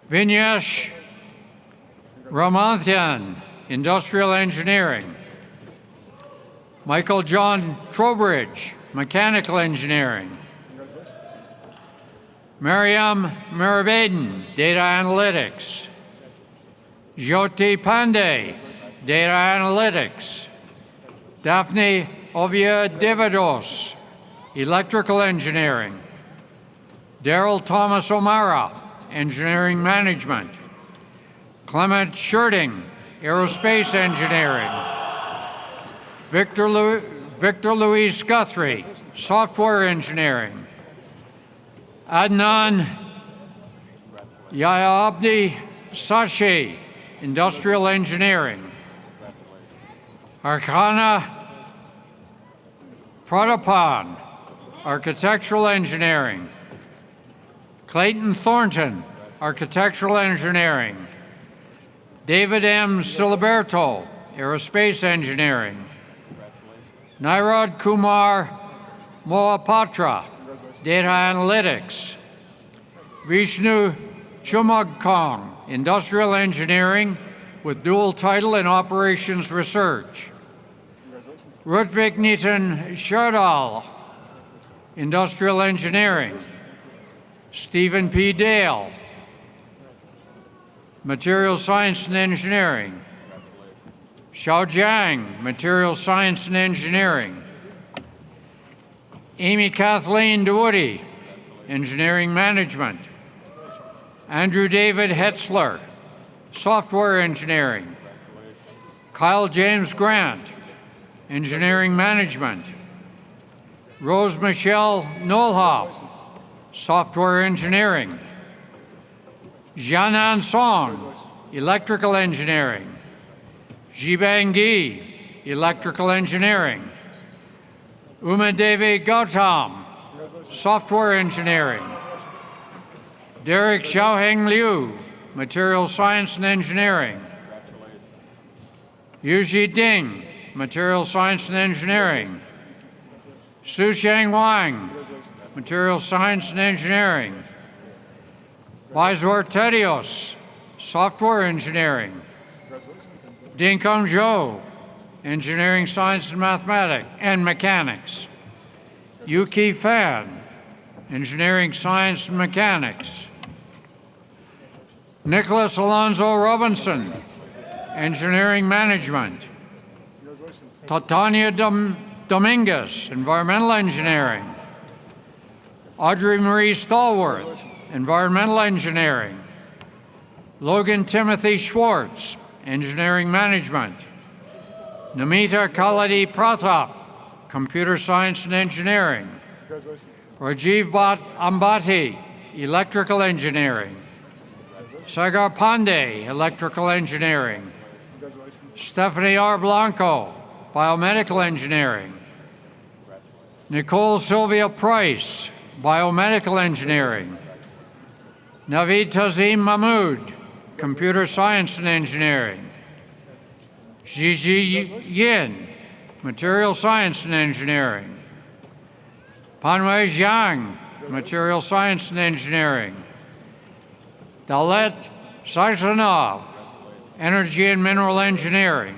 Vignesh Ramanthan, Industrial Engineering. Michael John Trowbridge, Mechanical Engineering. Mariam Mirabaden, Data Analytics. Jyoti Pandey, Data Analytics. Daphne Ovia Devados, Electrical Engineering. Daryl Thomas O'Mara, Engineering Management. Clement Sherding, Aerospace Engineering. Victor Louise Guthrie, Software Engineering. Adnan Yaya Abdi Sashi, Industrial Engineering. Archana Pratapan, Architectural Engineering. Clayton Thornton, Architectural Engineering. David M. Siliberto, Aerospace Engineering. Nirad Kumar Mohapatra, Data Analytics. Vishnu Chumagkong, Industrial Engineering with dual title in Operations Research. Rutvik Nitin Shardal, Industrial Engineering. Stephen P. Dale, Material Science and Engineering. Xiao Jiang, Material Science and Engineering. Amy Kathleen DeWoody, Engineering Management. Andrew David Hetzler, Software Engineering. Kyle James Grant, Engineering Management. Rose Michelle Nolhoff, Software Engineering. Jianan Song, Electrical Engineering. Jibang Gi, Electrical Engineering. Umadevi Gautam, Software Engineering. Derek Xiaoheng Liu, Material Science and Engineering. Yuji Ding, Material Science and Engineering. Su Xiang Wang, Material Science and Engineering. Baizor Tedios, Software Engineering. Dinkong Zhou, Engineering Science and Mathematics and Mechanics. Yuki Fan, Engineering Science and Mechanics. Nicholas Alonzo Robinson, Engineering Management. Titania Dominguez, Environmental Engineering. Audrey Marie Stallworth, Environmental Engineering. Logan Timothy Schwartz, Engineering Management. Namita Kaladi Pratap, Computer Science and Engineering. Rajiv Ambati, Electrical Engineering. Sagar Pandey, Electrical Engineering. Stephanie R. Blanco, Biomedical Engineering. Nicole Sylvia Price, Biomedical Engineering. Naveed Tazim Mahmood, Computer Science and Engineering. Zhiji Yin, Material Science and Engineering. Panwei Zhang, Material Science and Engineering. Dalet Sazanov, Energy and Mineral Engineering.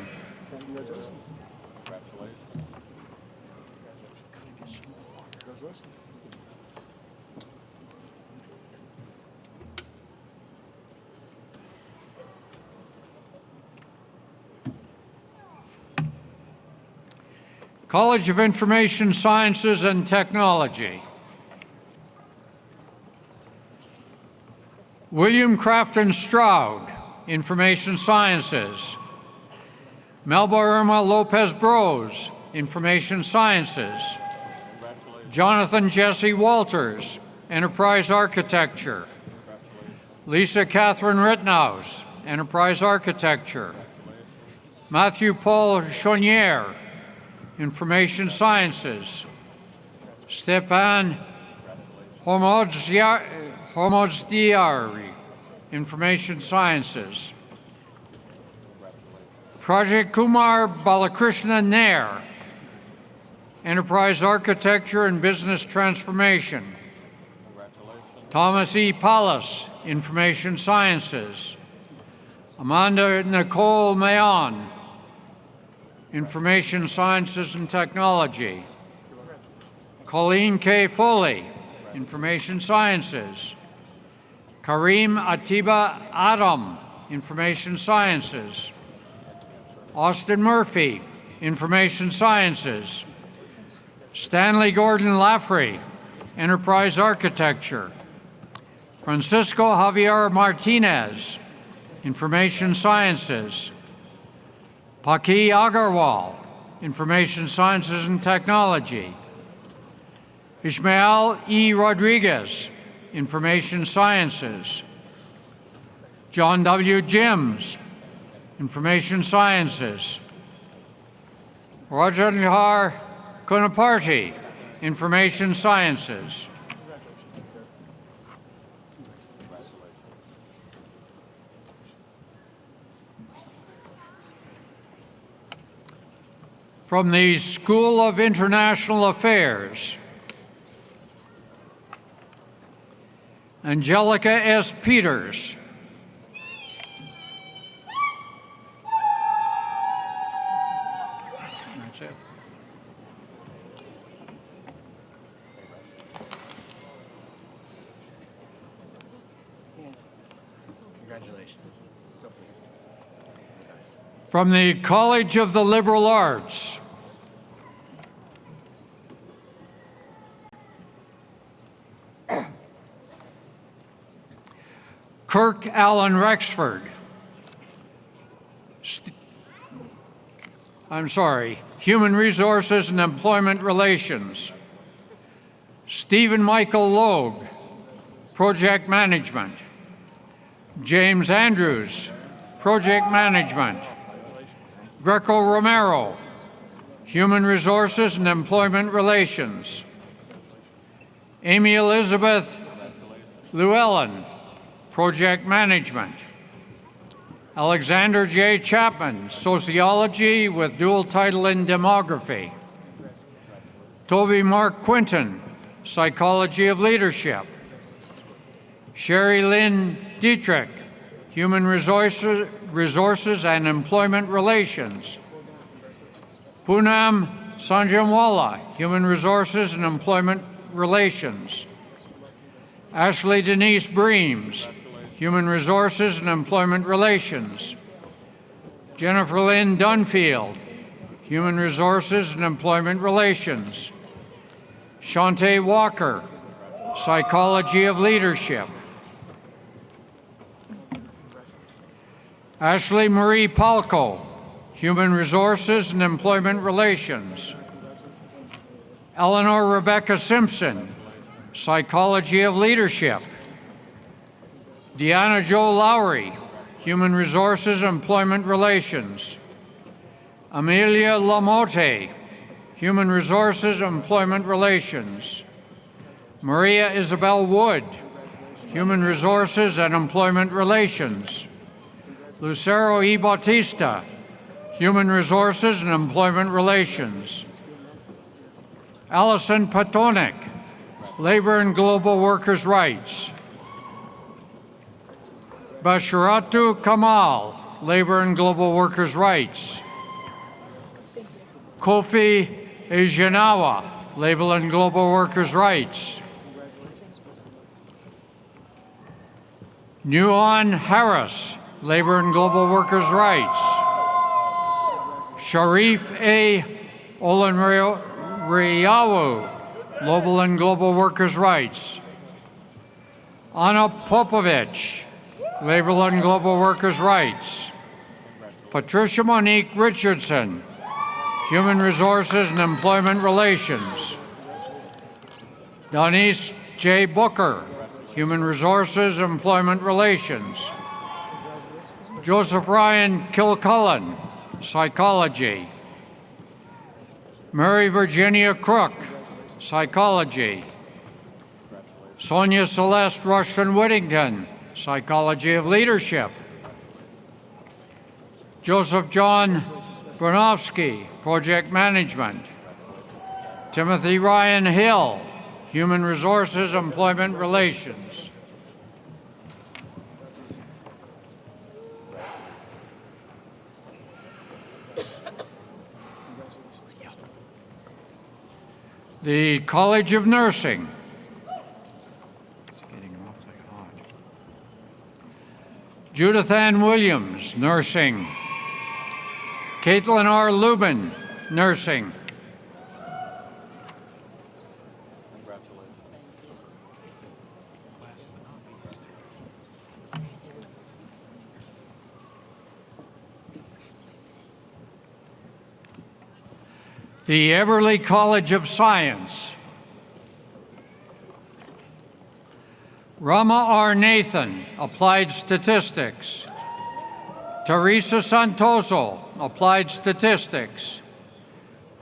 College of Information Sciences and Technology. William Crafton Stroud, Information Sciences. Melba Irma Lopez Bros, Information Sciences. Jonathan Jesse Walters, Enterprise Architecture. Lisa Catherine Rittenhouse, Enterprise Architecture. Matthew Paul Chonier, Information Sciences. Stepan Homodzdiari, Information Sciences. Project Kumar Balakrishna Nair, Enterprise Architecture and Business Transformation. Thomas E. Pallas, Information Sciences. Amanda Nicole Mayon, Information Sciences and Technology. Colleen K. Foley, Information Sciences. Kareem Atiba Adam, Information Sciences. Austin Murphy, Information Sciences. Stanley Gordon Laffrey, Enterprise Architecture. Francisco Javier Martinez, Information Sciences. Paki Agarwal, Information Sciences and Technology. Ishmael E. Rodriguez, Information Sciences. John W. Jims, Information Sciences. Rajendra Kunaparti, Information Sciences. From the School of International Affairs, Angelica S. Peters. That's it. Congratulations. So pleased. From the College of the Liberal Arts, Kirk Allen Rexford. Human Resources and Employment Relations. Stephen Michael Logue, Project Management. James Andrews, Project Management. Greco Romero, Human Resources and Employment Relations. Amy Elizabeth Llewellyn, Project Management. Alexander J. Chapman, Sociology with dual title in Demography. Toby Mark Quinton, Psychology of Leadership. Sherry Lynn Dietrich, Human Resources and Employment Relations. Poonam Sanjamwala, Human Resources and Employment Relations. Ashley Denise Breams, Human Resources and Employment Relations. Jennifer Lynn Dunfield, Human Resources and Employment Relations. Shante Walker, Psychology of Leadership. Ashley Marie Palco, Human Resources and Employment Relations. Eleanor Rebecca Simpson, Psychology of Leadership. Deanna Jo Lowry, Human Resources and Employment Relations. Amelia Lamotte, Human Resources and Employment Relations. Maria Isabel Wood, Human Resources and Employment Relations. Lucero E. Bautista, Human Resources and Employment Relations. Allison Patonik, Labor and Global Workers' Rights. Bashiratu Kamal, Labor and Global Workers' Rights. Kofi Ejianawa, Labor and Global Workers' Rights. Nuan Harris, Labor and Global Workers' Rights. Sharif A. Olenriawu, Global and Global Workers' Rights. Anna Popovich, Labor and Global Workers' Rights. Patricia Monique Richardson, Human Resources and Employment Relations. Denise J. Booker, Human Resources and Employment Relations. Joseph Ryan Kilcullen, Psychology. Mary Virginia Crook, Psychology. Sonia Celeste Rushton Whittington, Psychology of Leadership. Joseph John Bronowski, Project Management. Timothy Ryan Hill, Human Resources, Employment Relations. The College of Nursing. Judith Ann Williams, Nursing. Caitlin R. Lubin, Nursing. The Everly College of Science. Rama R. Nathan, Applied Statistics. Teresa Santoso, Applied Statistics.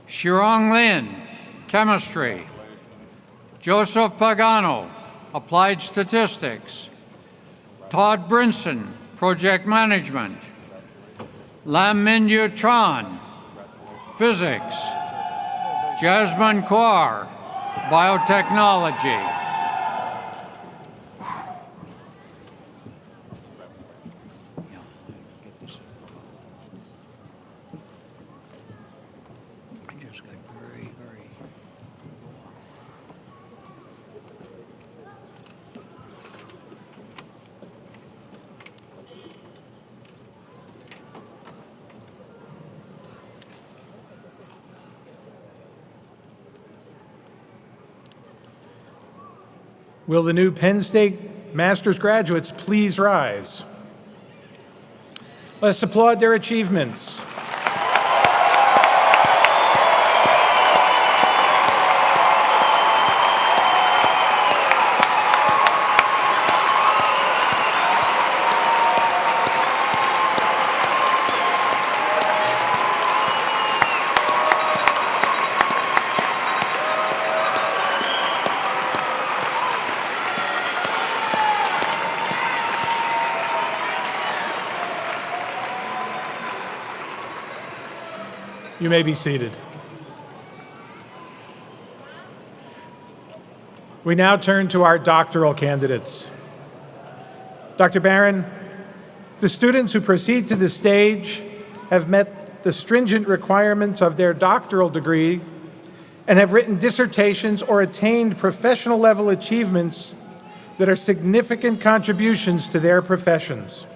Shirong Lin, Chemistry. Joseph Pagano, Applied Statistics. Todd Brinson, Project Management. Lam Minyu Tran, Physics. Jasmine Kaur, Biotechnology. Will the new Penn State Master's graduates please rise? Let's applaud their achievements. You may be seated. We now turn to our doctoral candidates. Dr. Barron, the students who proceed to the stage have met the stringent requirements of their doctoral degree and have written dissertations or attained professional level achievements that are significant contributions to their professions.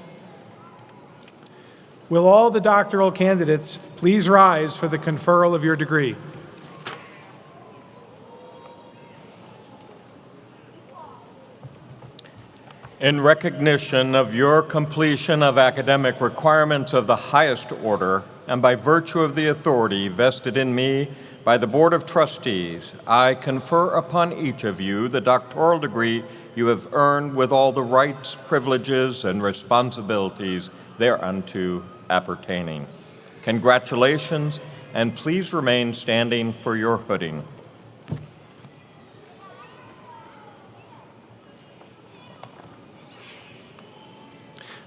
Will all the doctoral candidates please rise for the conferral of your degree? In recognition of your completion of academic requirements of the highest order, and by virtue of the authority vested in me by the Board of Trustees, I confer upon each of you the doctoral degree you have earned with all the rights, privileges, and responsibilities thereunto appertaining. Congratulations, and please remain standing for your hooding.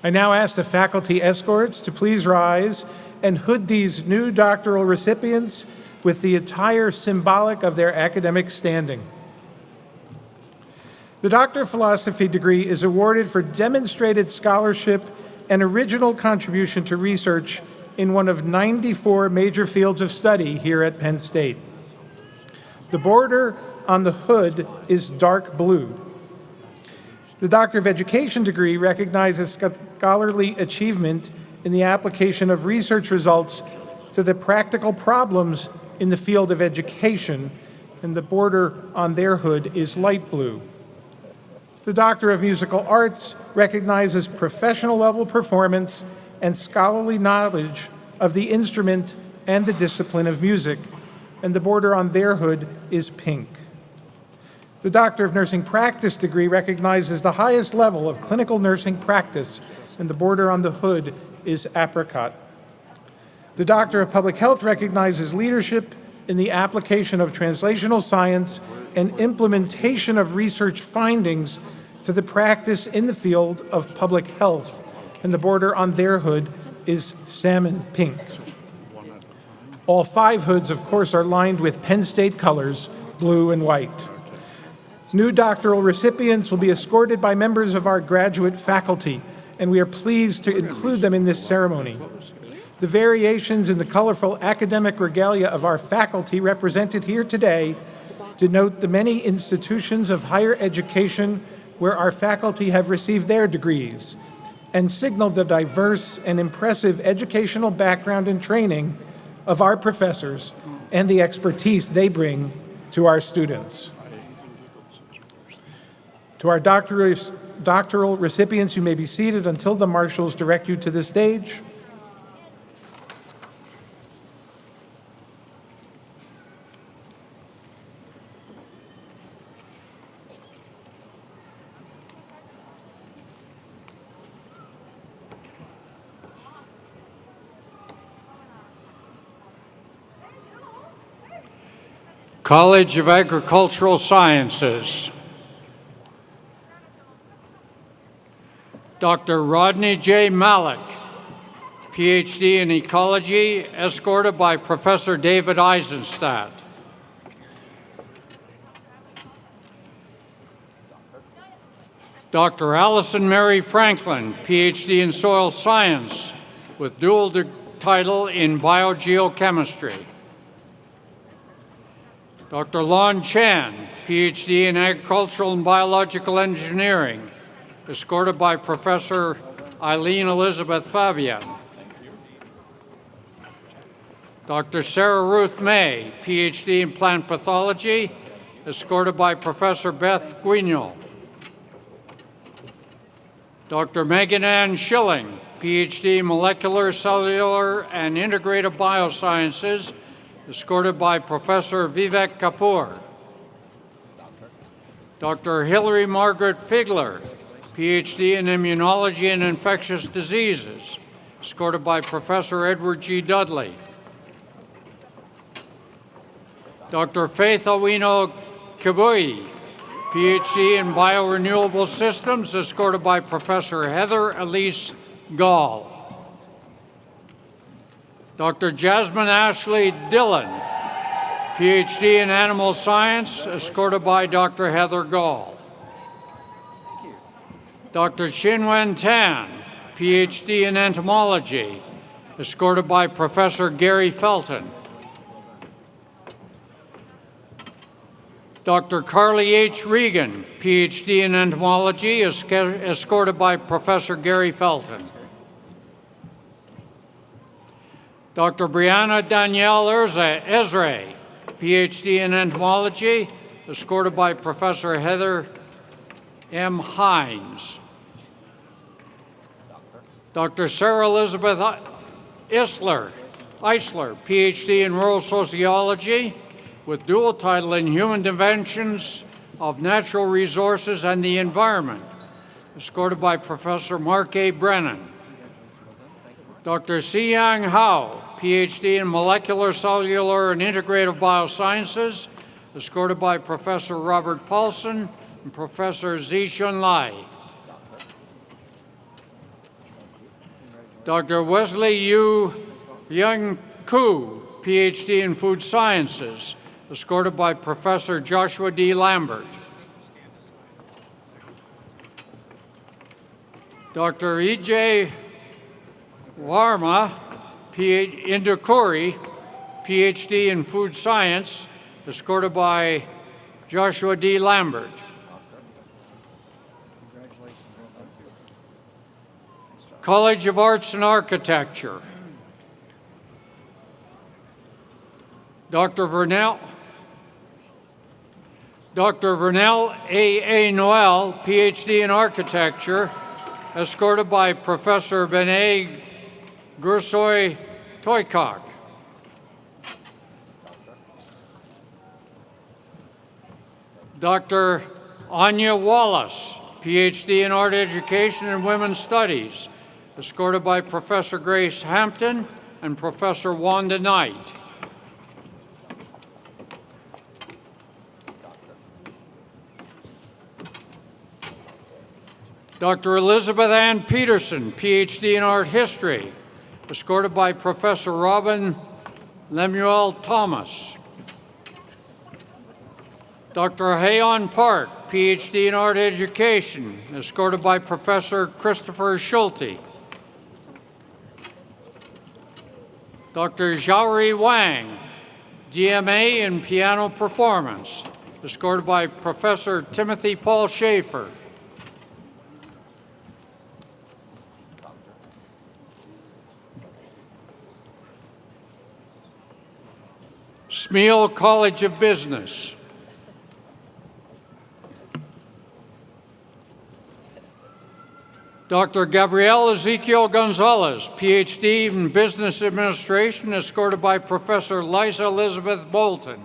I now ask the faculty escorts to please rise and hood these new doctoral recipients with the attire symbolic of their academic standing. The Doctor of Philosophy degree is awarded for demonstrated scholarship and original contribution to research in one of 94 major fields of study here at Penn State. The border on the hood is dark blue. The Doctor of Education degree recognizes scholarly achievement in the application of research results to the practical problems in the field of education, and the border on their hood is light blue. The Doctor of Musical Arts recognizes professional level performance and scholarly knowledge of the instrument and the discipline of music, and the border on their hood is pink. The Doctor of Nursing Practice degree recognizes the highest level of clinical nursing practice, and the border on the hood is apricot. The Doctor of Public Health recognizes leadership in the application of translational science and implementation of research findings to the practice in the field of public health, and the border on their hood is salmon pink. All 5 hoods, of course, are lined with Penn State colors, blue and white. New doctoral recipients will be escorted by members of our graduate faculty, and we are pleased to include them in this ceremony. The variations in the colorful academic regalia of our faculty represented here today denote the many institutions of higher education where our faculty have received their degrees, and signal the diverse and impressive educational background and training of our professors and the expertise they bring to our students. To our doctoral recipients, you may be seated until the marshals direct you to the stage. College of Agricultural Sciences. Dr. Rodney J. Malik, PhD in Ecology, escorted by Professor David Eisenstadt. Dr. Allison Mary Franklin, PhD in Soil Science, with dual title in Biogeochemistry. Dr. Lon Chan, PhD in Agricultural and Biological Engineering, escorted by Professor Eileen Elizabeth Fabian. Dr. Sarah Ruth May, PhD in Plant Pathology, escorted by Professor Beth Guignol. Dr. Megan Ann Schilling, PhD in Molecular, Cellular, and Integrative Biosciences, escorted by Professor Vivek Kapoor. Dr. Hilary Margaret Figler, PhD in Immunology and Infectious Diseases, escorted by Professor Edward G. Dudley. Dr. Faith Owino Kibui, PhD in Biorenewable Systems, escorted by Professor Heather Elise Gall. Dr. Jasmine Ashley Dillon, PhD in Animal Science, escorted by Dr. Heather Gall. Dr. Xinwen Tan, PhD in Entomology, escorted by Professor Gary Felton. Dr. Carly H. Regan, PhD in Entomology, escorted by Professor Gary Felton. Dr. Brianna Danielle Ezra, PhD in Entomology, escorted by Professor Heather M. Hines. Dr. Sarah Elizabeth Eisler, PhD in Rural Sociology, with dual title in Human Dimensions of Natural Resources and the Environment, escorted by Professor Mark A. Brennan. Dr. Siyang Hao, PhD in Molecular, Cellular, and Integrative Biosciences, escorted by Professor Robert Paulson and Professor Zixun Lai. Dr. Wesley Yu Young Koo, PhD in Food Sciences, escorted by Professor Joshua D. Lambert. Dr. E.J. Warma, Indukuri, PhD in Food Science, escorted by Joshua D. Lambert. College of Arts and Architecture. Dr. Vernell A. Noel, PhD in Architecture, escorted by Professor Benet Gursoy Toykok. Dr. Anya Wallace, PhD in Art Education and Women's Studies, escorted by Professor Grace Hampton and Professor Wanda Knight. Dr. Elizabeth Ann Peterson, PhD in Art History, escorted by Professor Robin Lemuel Thomas. Dr. Hayon Park, PhD in Art Education, escorted by Professor Christopher Schulte. Dr. Xiaori Wang, DMA in Piano Performance, escorted by Professor Timothy Paul Schaefer. Smeal College of Business. Dr. Gabrielle Ezekiel Gonzalez, PhD in Business Administration, escorted by Professor Liza Elizabeth Bolton.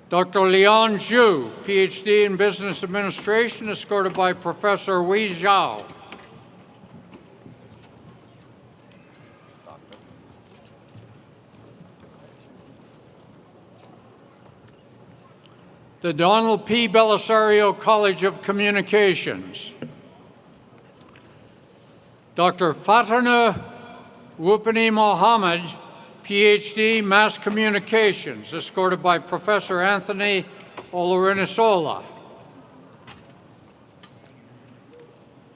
Dr. Leon Zhu, PhD in Business Administration, escorted by Professor Wei Zhao. the Donald P. Belisario College of Communications, Dr. Fatana Wupani Mohammed, PhD, Mass Communications, escorted by Professor Anthony Olorinisola.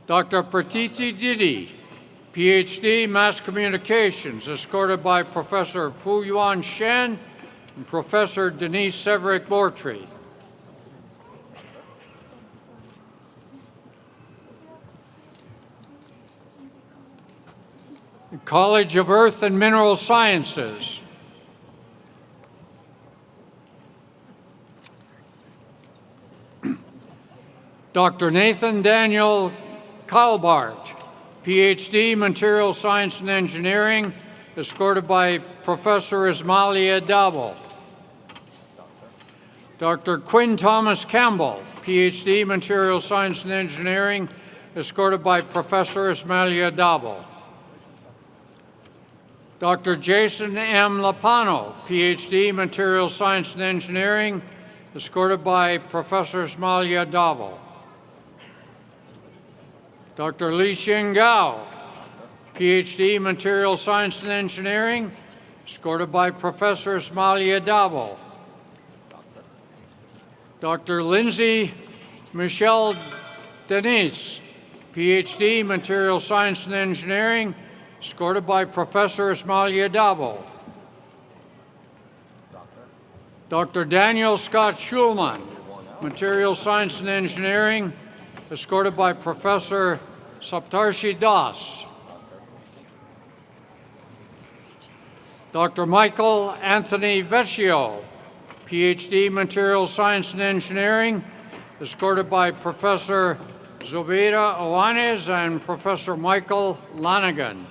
Dr. Pratiti Didi, PhD, Mass Communications, escorted by Professor Fu Yuan Shen and Professor Denise Severick-Mortree. The College of Earth and Mineral Sciences, Dr. Nathan Daniel Kalbart, PhD, Material Science and Engineering, escorted by Professor Ismailia Dabo. Dr. Quinn Thomas Campbell, PhD, Material Science and Engineering, escorted by Professor Ismailia Dabo. Dr. Jason M. Lapano, PhD, Material Science and Engineering, escorted by Professor Ismailia Dabo. Dr. Li Xing Gao, PhD, Material Science and Engineering, escorted by Professor Ismailia Dabo. Dr. Lindsay Michelle Denise, PhD, Material Science and Engineering, escorted by Professor Ismailia Dabo. Dr. Daniel Scott Schulman, Material Science and Engineering, escorted by Professor Saptarshi Das. Dr. Michael Anthony Vecchio, PhD, Material Science and Engineering, escorted by Professor Zubeida Owanes and Professor Michael Lanigan.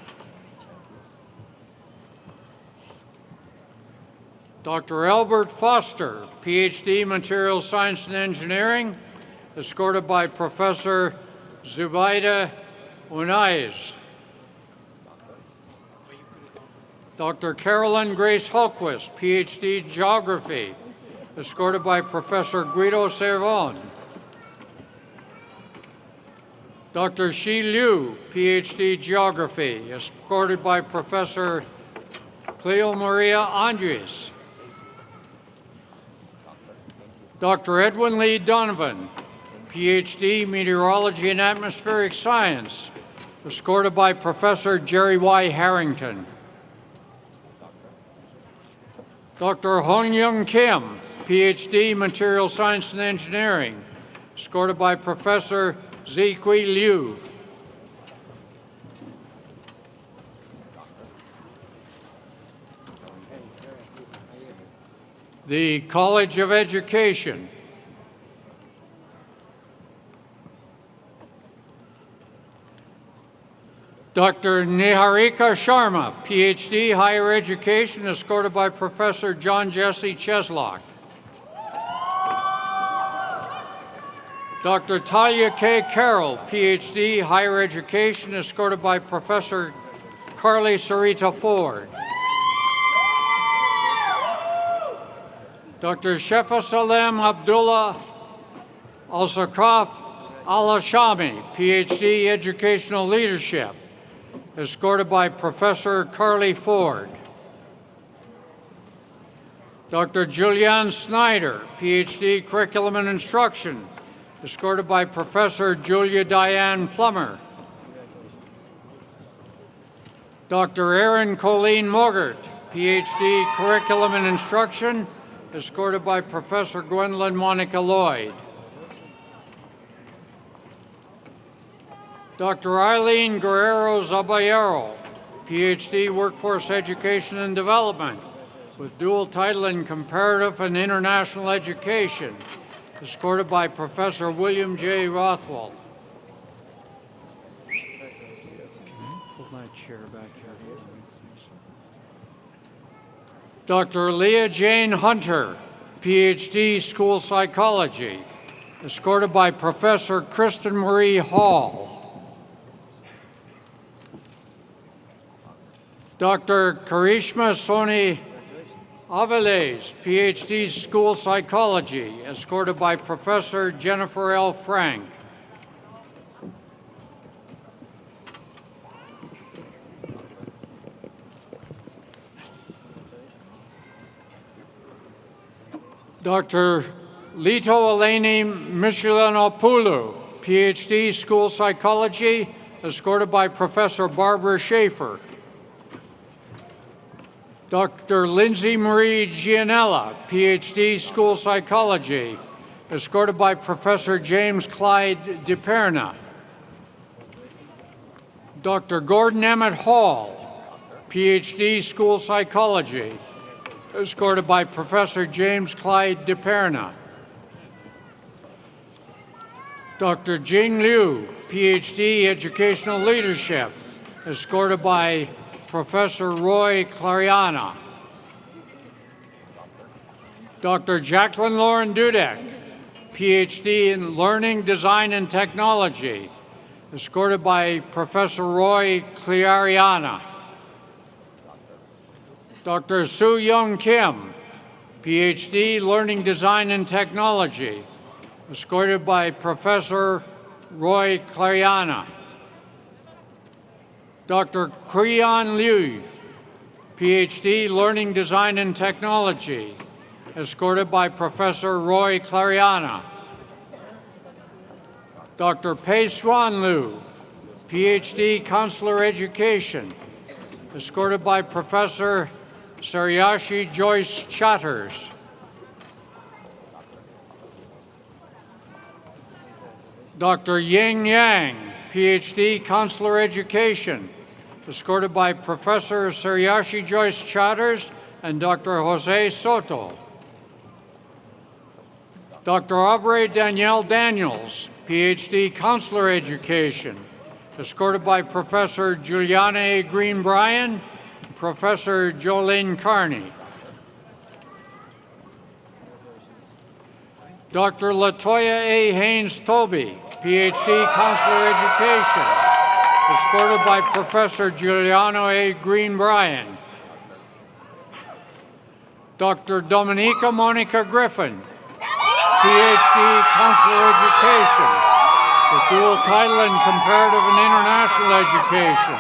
Dr. Albert Foster, PhD, Material Science and Engineering, escorted by Professor Zubeida Owanes. Dr. Carolyn Grace Hulquist, PhD, Geography, escorted by Professor Guido Servon. Dr. Shi Liu, PhD, Geography, escorted by Professor Cleo Maria Andres. Dr. Edwin Lee Donovan, PhD, Meteorology and Atmospheric Science, escorted by Professor Jerry Y. Harrington. Dr. Hong Young Kim, PhD, Material Science and Engineering, escorted by Professor Zikui Liu. The College of Education, Dr. Niharika Sharma, PhD, Higher Education, escorted by Professor John Jesse Cheslock. Dr. Talia K. Carroll, PhD, Higher Education, escorted by Professor Carly Sarita Ford. Dr. Shefa Salem Abdullah Al-Sakraf Al-Ashami, PhD, Educational Leadership, escorted by Professor Carly Ford. Dr. Julianne Snyder, PhD, Curriculum and Instruction, escorted by Professor Julia Diane Plummer. Dr. Erin Colleen Mogert, PhD, Curriculum and Instruction, escorted by Professor Gwendolyn Monica Lloyd. Dr. Eileen Guerrero Zaballero, PhD, Workforce Education and Development, with dual title in Comparative and International Education, escorted by Professor William J. Rothwell. Can I pull my chair back here? Dr. Leah Jane Hunter, PhD, School Psychology, escorted by Professor Kristen Marie Hall. Dr. Karishma Soni Aviles, PhD, School Psychology, escorted by Professor Jennifer L. Frank. Dr. Lito Eleni Michilanopoulou, PhD, School Psychology, escorted by Professor Barbara Schaefer. Dr. Lindsay Marie Gianella, PhD, School Psychology, escorted by Professor James Clyde DePerna. Dr. Gordon Emmett Hall, PhD, School Psychology, escorted by Professor James Clyde DePerna. Dr. Jing Liu, PhD, Educational Leadership, escorted by Professor Roy Clariana. Dr. Jacqueline Lauren Dudek, PhD in Learning, Design, and Technology, escorted by Professor Roy Clariana. Dr. Soo Young Kim, PhD, Learning, Design, and Technology, escorted by Professor Roy Clariana. Dr. Kuyan Liu, PhD, Learning, Design, and Technology, escorted by Professor Roy Clariana. Dr. Pei Swan Liu, PhD, Consular Education, escorted by Professor Saryashi Joyce Chatters. Dr. Ying Yang, PhD, Consular Education, escorted by Professor Saryashi Joyce Chatters and Dr. Jose Soto. Dr. Aubrey Danielle Daniels, PhD, Consular Education, escorted by Professor Juliana A. Green-Bryan, Professor Jolene Carney. Dr. Latoya A. Haynes-Toby, PhD, Consular Education, escorted by Professor Giuliano A. Green-Bryan. Dr. Dominica Monica Griffin, PhD, Consular Education, with dual title in Comparative and International Education,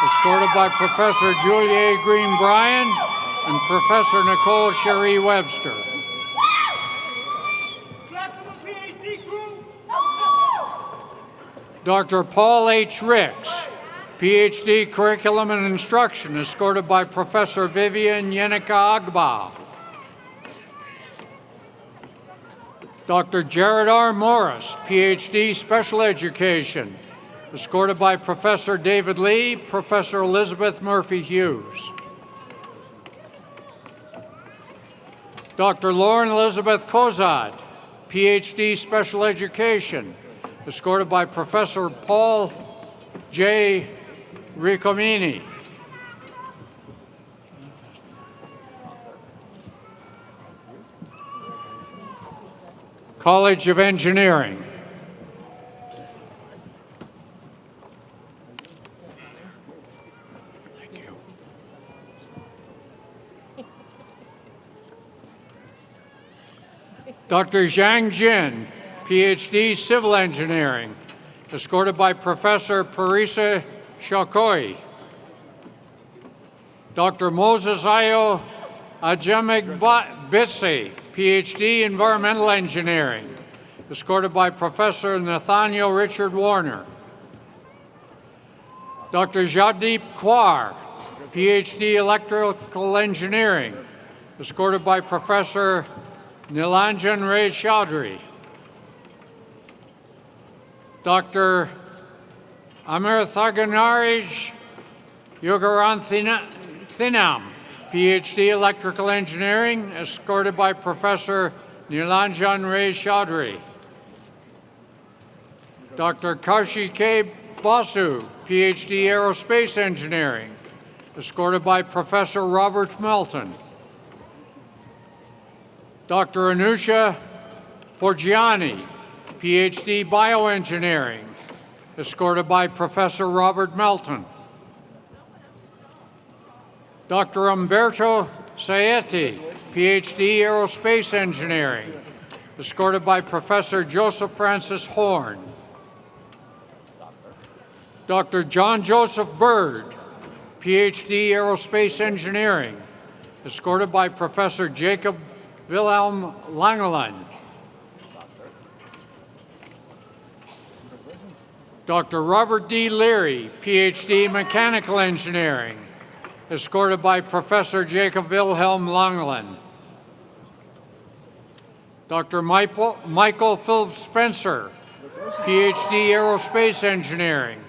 escorted by Professor Julia A. Green-Bryan and Professor Nicole Cherie Webster. Dr. Paul H. Ricks, PhD, Curriculum and Instruction, escorted by Professor Vivian Yenica Agba. Dr. Jared R. Morris, PhD, Special Education, escorted by Professor David Lee, Professor Elizabeth Murphy Hughes. Dr. Lauren Elizabeth Kozad, PhD, Special Education, escorted by Professor Paul J. Ricomini. College of Engineering. Dr. Zhang Jin, PhD, Civil Engineering, escorted by Professor Parisa Shakoi. Dr. Moses Ayo Ajemigbitsi, PhD, Environmental Engineering, escorted by Professor Nathaniel Richard Warner. Dr. Jaddeep Kaur, PhD, Electrical Engineering, escorted by Professor Nilanjan Ray Chaudhry. Dr. Amir Thaganarij Yogaranthinam, PhD, Electrical Engineering, escorted by Professor Nilanjan Ray Chaudhry. Dr. Kaushik K. Basu, PhD, Aerospace Engineering, escorted by Professor Robert Melton. Dr. Anusha Forgiani, PhD, Bioengineering, escorted by Professor Robert Melton. Dr. Umberto Saeti, PhD, Aerospace Engineering, escorted by Professor Joseph Francis Horn. Dr. John Joseph Bird, PhD, Aerospace Engineering, escorted by Professor Jacob Wilhelm Langeland. Dr. Robert D. Leary, PhD, Mechanical Engineering, escorted by Professor Jacob Wilhelm Langeland. Dr. Michael Philip Spencer, PhD, Aerospace Engineering,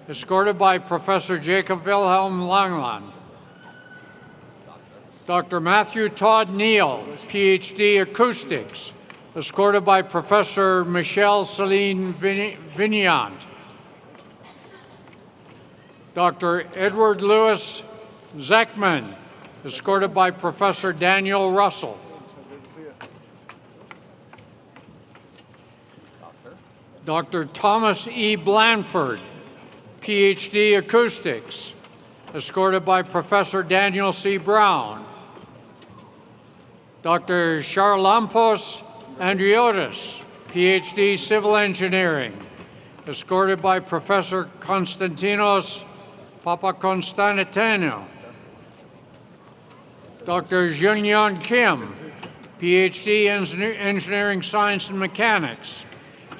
escorted by Professor Jacob Wilhelm Langeland. Dr. Matthew Todd Neal, PhD, Acoustics, escorted by Professor Michelle Celine Vignant. Dr. Edward Louis Zeckman, escorted by Professor Daniel Russell. Dr. Thomas E. Blanford, PhD, Acoustics, escorted by Professor Daniel C. Brown. Dr. Charlampos Andriotis, PhD, Civil Engineering, escorted by Professor Konstantinos Papakonstantinou. Dr. Jungyun Kim, PhD, Engineering Science and Mechanics,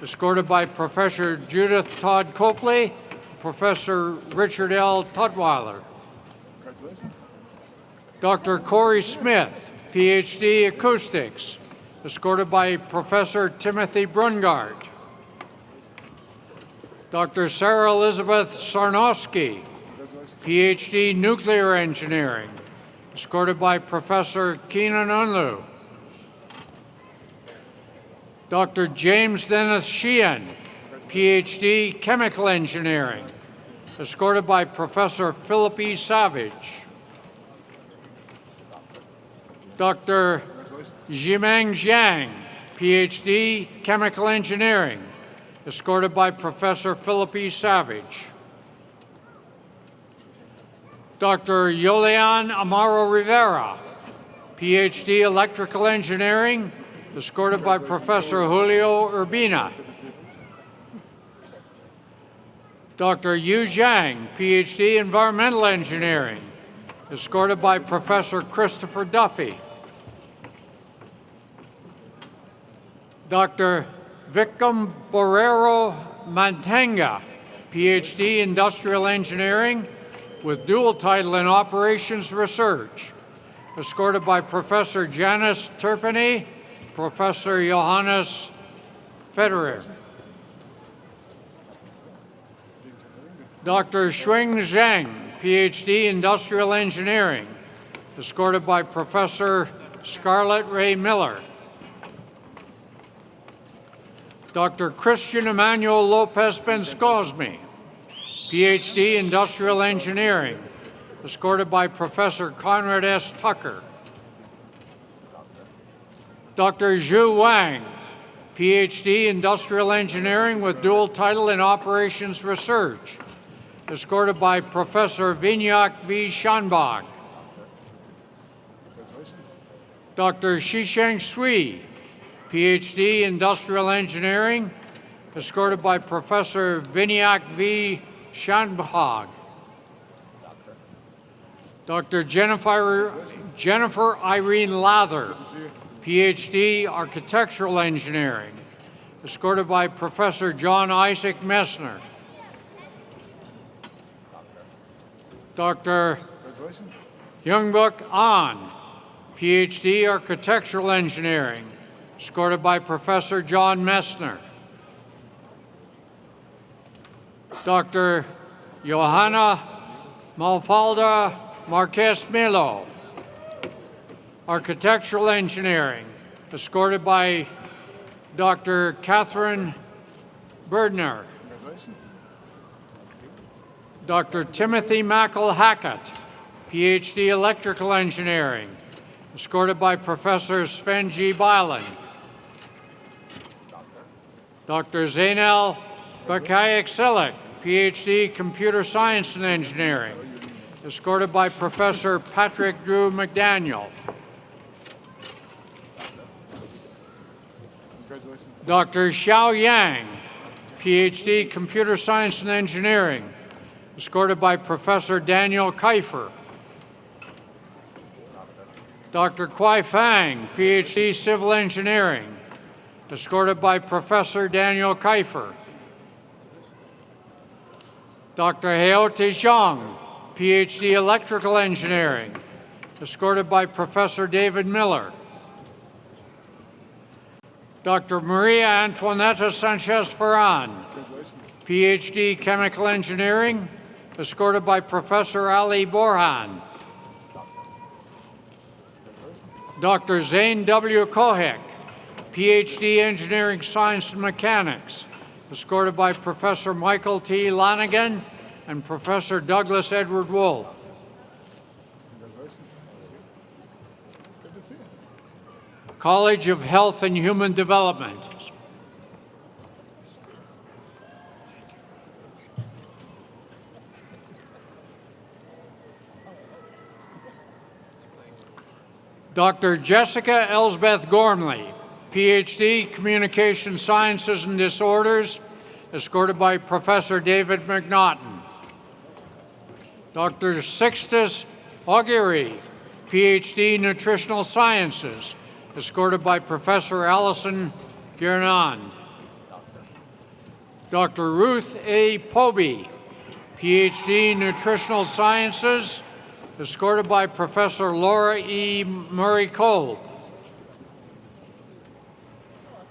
escorted by Professor Judith Todd Copley, Professor Richard L. Tutwiler. Dr. Corey Smith, PhD, Acoustics, escorted by Professor Timothy Brungart. Dr. Sarah Elizabeth Sarnowski, PhD, Nuclear Engineering, escorted by Professor Keenan Unlu. Dr. James Dennis Sheehan, PhD, Chemical Engineering, escorted by Professor Philip E. Savage. Dr. Jimeng Jiang, PhD, Chemical Engineering, escorted by Professor Philip E. Savage. Dr. Yolian Amaro Rivera, PhD, Electrical Engineering, escorted by Professor Julio Urbina. Dr. Yu Zhang, PhD, Environmental Engineering, escorted by Professor Christopher Duffy. Dr. Vikram Borrero Mantenga, PhD, Industrial Engineering, with dual title in Operations Research, escorted by Professor Janice Turpany, Professor Johannes Federer. Dr. Xuing Zheng, PhD, Industrial Engineering, escorted by Professor Scarlett Ray Miller. Dr. Christian Emmanuel Lopez Benscosme, PhD, Industrial Engineering, escorted by Professor Conrad S. Tucker. Dr. Zhu Wang, PhD, Industrial Engineering with dual title in Operations Research, escorted by Professor Vinyak V. Shanbag. Dr. Shisheng Sui, PhD, Industrial Engineering, escorted by Professor Vinyak V. Shanbag. Dr. Jennifer Irene Lather, PhD, Architectural Engineering, escorted by Professor John Isaac Messner. Dr. Youngbuk An, PhD, Architectural Engineering, escorted by Professor John Messner. Dr. Johanna Malfalda Marquez Milo, Architectural Engineering, escorted by Dr. Catherine Berdner. Dr. Timothy Mackle Hackett, PhD, Electrical Engineering, escorted by Professor Sven G. Byland. Dr. Zainel Bakayak Selek, PhD, Computer Science and Engineering, escorted by Professor Patrick Drew McDaniel. Dr. Xiao Yang, PhD, Computer Science and Engineering, escorted by Professor Daniel Kiefer. Dr. Kwai Fang, PhD, Civil Engineering, escorted by Professor Daniel Kiefer. Dr. Heote Zhang, PhD, Electrical Engineering, escorted by Professor David Miller. Dr. Maria Antoineta Sanchez Ferran, PhD, Chemical Engineering, escorted by Professor Ali Borhan. Dr. Zane W. Kohek, PhD, Engineering Science and Mechanics, escorted by Professor Michael T. Lanigan and Professor Douglas Edward Wolf. College of Health and Human Development. Dr. Jessica Elsbeth Gormley, PhD, Communication Sciences and Disorders, escorted by Professor David McNaughton. Dr. Sixtus Aguirre, PhD, Nutritional Sciences, escorted by Professor Allison Guernand. Dr. Ruth A. Poby, PhD, Nutritional Sciences, escorted by Professor Laura E. Murray-Cole.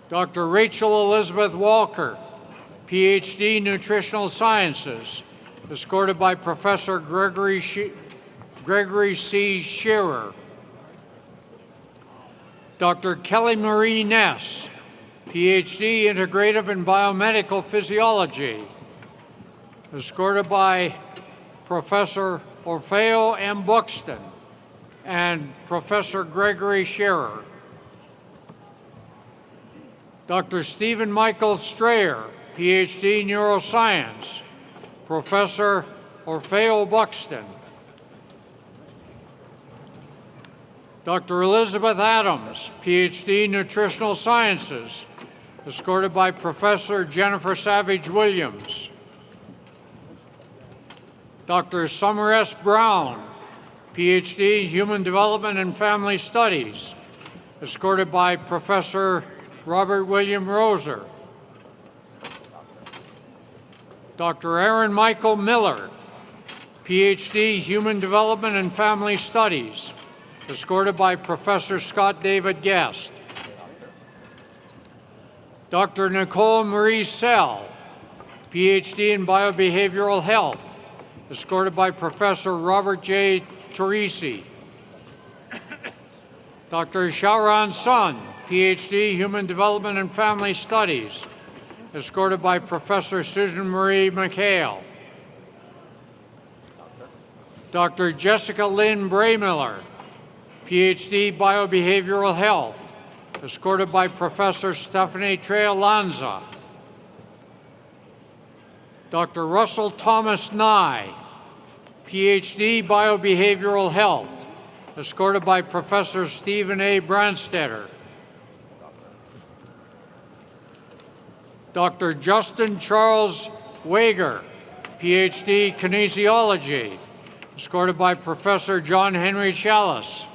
Dr. Rachel Elizabeth Walker, PhD, Nutritional Sciences, escorted by Professor Gregory C. Shearer. Dr. Kelly Marie Ness, PhD, Integrative and Biomedical Physiology, escorted by Professor Orfeo M. Buxton and Professor Gregory Shearer. Dr. Stephen Michael Strayer, PhD, Neuroscience, Professor Orfeo Buxton. Dr. Elizabeth Adams, PhD, Nutritional Sciences, escorted by Professor Jennifer Savage Williams. Dr. Summer S. Brown, PhD, Human Development and Family Studies, escorted by Professor Robert William Roser. Dr. Aaron Michael Miller, PhD, Human Development and Family Studies, escorted by Professor Scott David Guest. Dr. Nicole Marie Sell, PhD in Biobehavioral Health, escorted by Professor Robert J. Teresi. Dr. Shaoran Sun, PhD, Human Development and Family Studies, escorted by Professor Susan Marie McHale. Dr. Jessica Lynn Braymiller, PhD, Biobehavioral Health, escorted by Professor Stephanie Trealanza. Dr. Russell Thomas Nye, PhD, Biobehavioral Health, escorted by Professor Stephen A. Brandstetter. Dr. Justin Charles Wager, PhD, Kinesiology, escorted by Professor John Henry Chalice.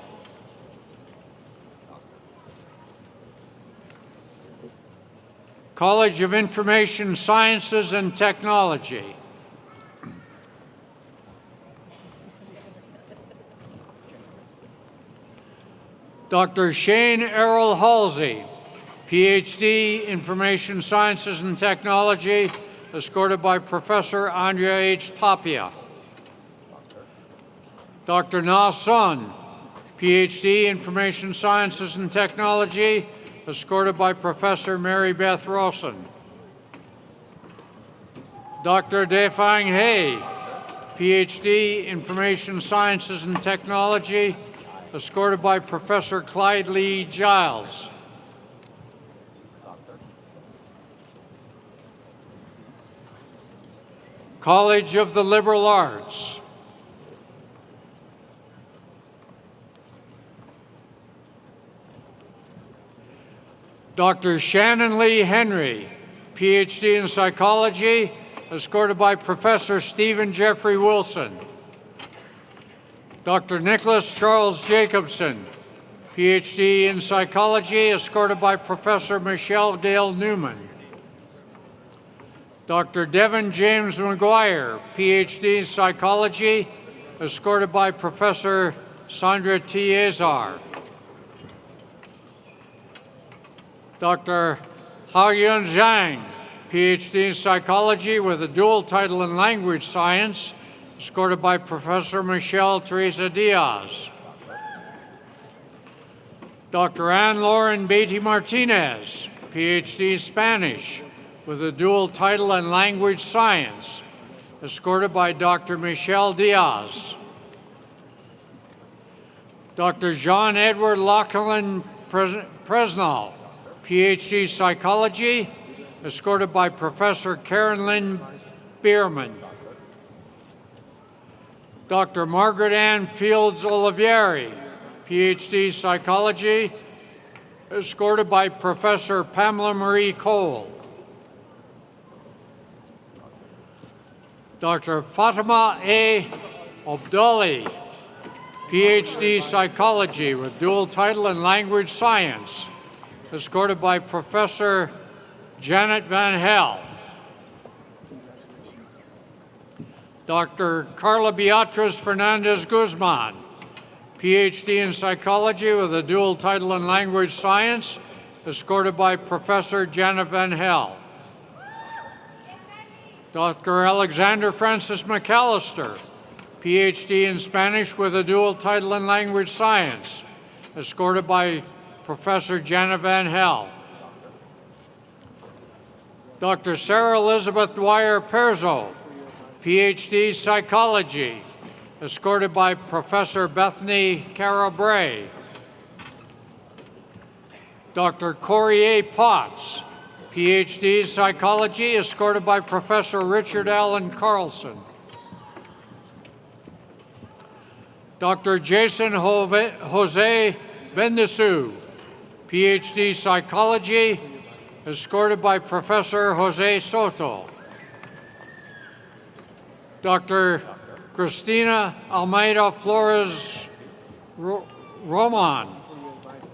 College of Information Sciences and Technology. Dr. Shane Errol Halsey, PhD, Information Sciences and Technology, escorted by Professor Andrea H. Tapia. Dr. Na Sun, PhD, Information Sciences and Technology, escorted by Professor Mary Beth Rawson. Dr. Defang He, PhD, Information Sciences and Technology, escorted by Professor Clyde Lee Giles. College of the Liberal Arts. Dr. Shannon Lee Henry, PhD in psychology, escorted by Professor Stephen Jeffrey Wilson. Dr. Nicholas Charles Jacobson, PhD in psychology, escorted by Professor Michelle Gail Newman. Dr. Devin James McGuire, PhD in psychology, escorted by Professor Sandra T. Azar. Dr. Haoyun Zhang, PhD in psychology with a dual title in language science, escorted by Professor Michelle Teresa Diaz. Dr. Anne Lauren Beatty Martinez, PhD in Spanish with a dual title in language science, escorted by Dr. Michelle Diaz. Dr. John Edward Lachlan Presnall, PhD psychology, escorted by Professor Karen Lynn Bierman. Dr. Margaret Ann Fields Olivieri, PhD psychology, escorted by Professor Pamela Marie Cole. Dr. Fatima A. Abdali, PhD psychology with dual title in language science, escorted by Professor Janet Van Hel. Dr. Carla Beatriz Fernandez Guzman, PhD in psychology with a dual title in language science, escorted by Professor Janet Van Hel. Dr. Alexander Francis McAllister, PhD in Spanish with a dual title in language science, escorted by Professor Janet Van Hel. Dr. Sarah Elizabeth Dwyer Perzo, PhD psychology, escorted by Professor Bethany Carabray. Dr. Corey A. Potts, PhD psychology, escorted by Professor Richard Allen Carlson. Dr. Jason Jose Bendesu, PhD psychology, escorted by Professor Jose Soto. Dr. Cristina Almeida Flores Roman,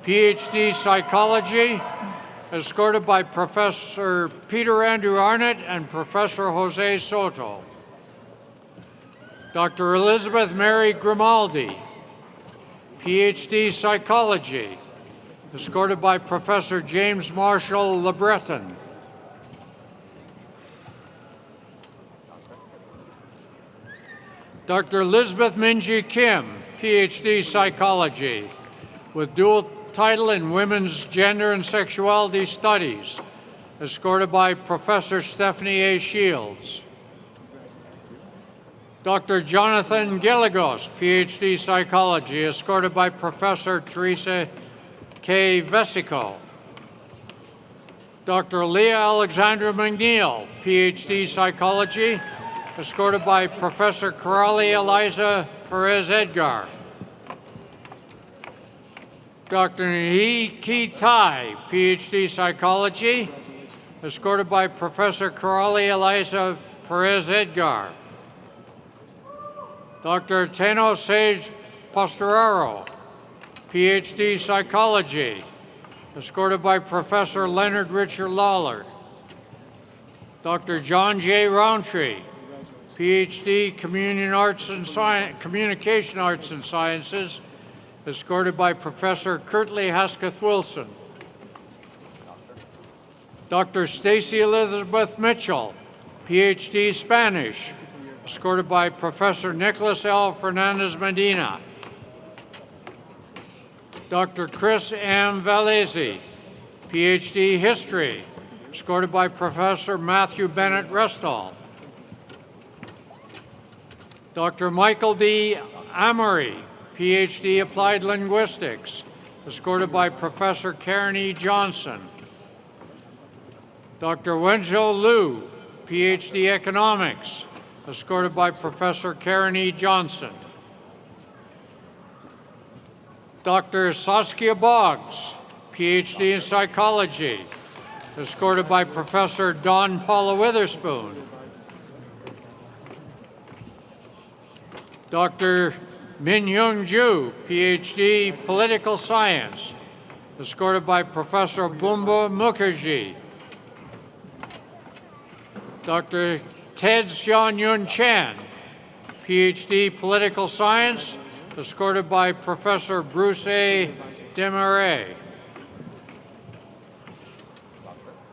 PhD psychology, escorted by Professor Peter Andrew Arnott and Professor Jose Soto. Dr. Elizabeth Mary Grimaldi, PhD psychology, escorted by Professor James Marshall LeBreton. Dr. Elizabeth Minji Kim, PhD psychology, with dual title in Women's Gender and Sexuality Studies, escorted by Professor Stephanie A. Shields. Dr. Jonathan Gilligos, PhD psychology, escorted by Professor Teresa K. Vesico. Dr. Leah Alexandra McNeil, PhD psychology, escorted by Professor Corrali Eliza Perez Edgar. Dr. Nahi Ki Tai, PhD psychology, escorted by Professor Corrali Eliza Perez Edgar. Dr. Teno Sage Postoraro, PhD psychology, escorted by Professor Leonard Richard Lawler. Dr. John J. Roundtree, PhD Communication Arts and Sciences, escorted by Professor Kirtley Hasketh Wilson. Dr. Stacy Elizabeth Mitchell, PhD Spanish, escorted by Professor Nicholas L. Fernandez Medina. Dr. Chris M. Valesi, PhD History, escorted by Professor Matthew Bennett Restall. Dr. Michael D. Amory, PhD Applied Linguistics, escorted by Professor Karen E. Johnson. Dr. Wenzhou Liu, PhD Economics, escorted by Professor Karen E. Johnson. Dr. Saskia Boggs, PhD in psychology, escorted by Professor Dawn Paula Witherspoon. Dr. Min-Young Ju, PhD political science, escorted by Professor Bumba Mukherjee. Dr. Ted Xianyun Chan, PhD political science, escorted by Professor Bruce A. Desmarais.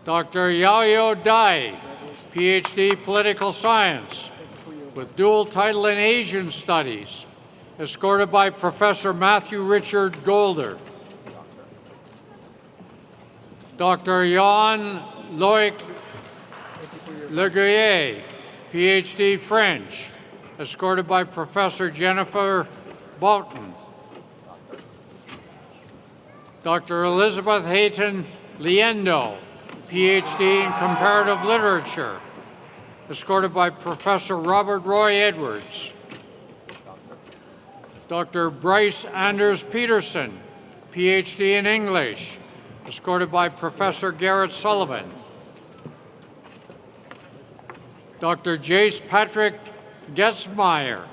Dr. Yaoyo Dai, PhD political science, with dual title in Asian studies, escorted by Professor Matthew Richard Golder. Dr. Jan Loic Leguier, PhD French, escorted by Professor Jennifer Boughton. Dr. Elizabeth Hayton Liendo, PhD in comparative literature, escorted by Professor Robert Roy Edwards. Dr. Bryce Anders Peterson, PhD in English, escorted by Professor Garrett Sullivan. Dr. Jace Patrick Getzmeyer,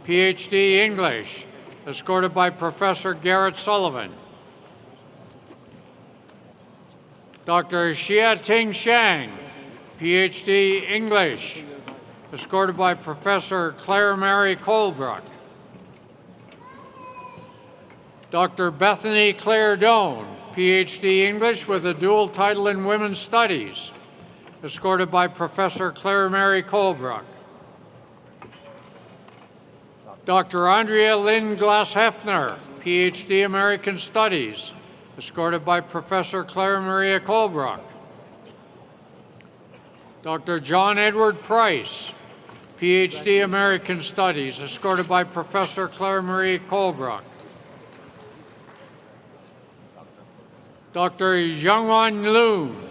PhD English, escorted by Professor Garrett Sullivan. Dr. Xia-Ting Shang, PhD English, escorted by Professor Claire Mary Colebrook. Dr. Bethany Claire Doan, PhD English with a dual title in Women's Studies, escorted by Professor Claire Mary Colebrook. Dr. Andrea Lynn Glass-Hefner, PhD American Studies, escorted by Professor Claire Maria Colebrook. Dr. John Edward Price, PhD American Studies, escorted by Professor Claire Marie Colebrook. Dr. Youngwan Loon,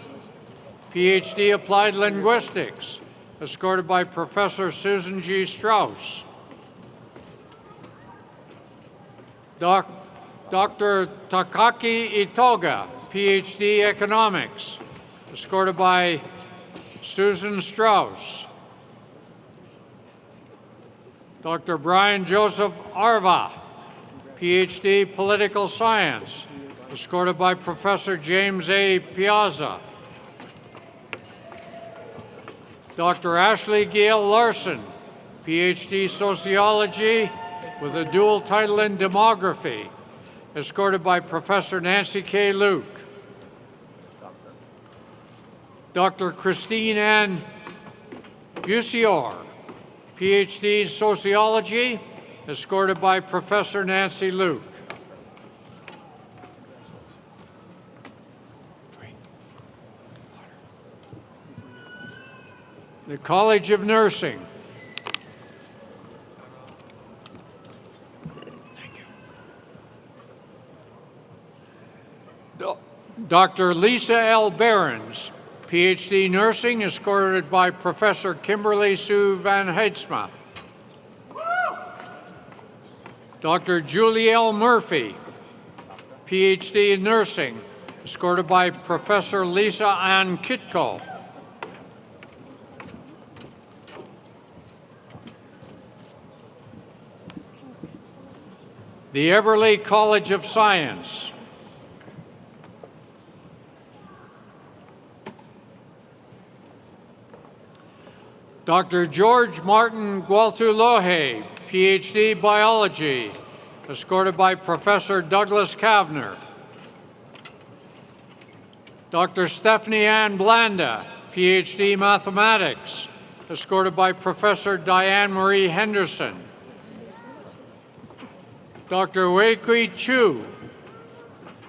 PhD Applied Linguistics, escorted by Professor Susan G. Strauss. Dr. Takaki Itoga, PhD Economics, escorted by Susan Strauss. Dr. Brian Joseph Arva, PhD Political Science, escorted by Professor James A. Piazza. Dr. Ashley Gail Larson, PhD Sociology with a dual title in Demography, escorted by Professor Nancy K. Luke. Dr. Christine Ann Bussior, PhD Sociology, escorted by Professor Nancy Luke. The College of Nursing. Dr. Lisa L. Behrens, PhD Nursing, escorted by Professor Kimberly Sue Van Heidsma. Dr. Julie L. Murphy, PhD in Nursing, escorted by Professor Lisa Ann Kitko. The Eberly College of Science. Dr. George Martin Gualtulohe, PhD Biology, escorted by Professor Douglas Kavner. Dr. Stephanie Ann Blanda, PhD Mathematics, escorted by Professor Diane Marie Henderson. Dr. Wei-Kui Chu,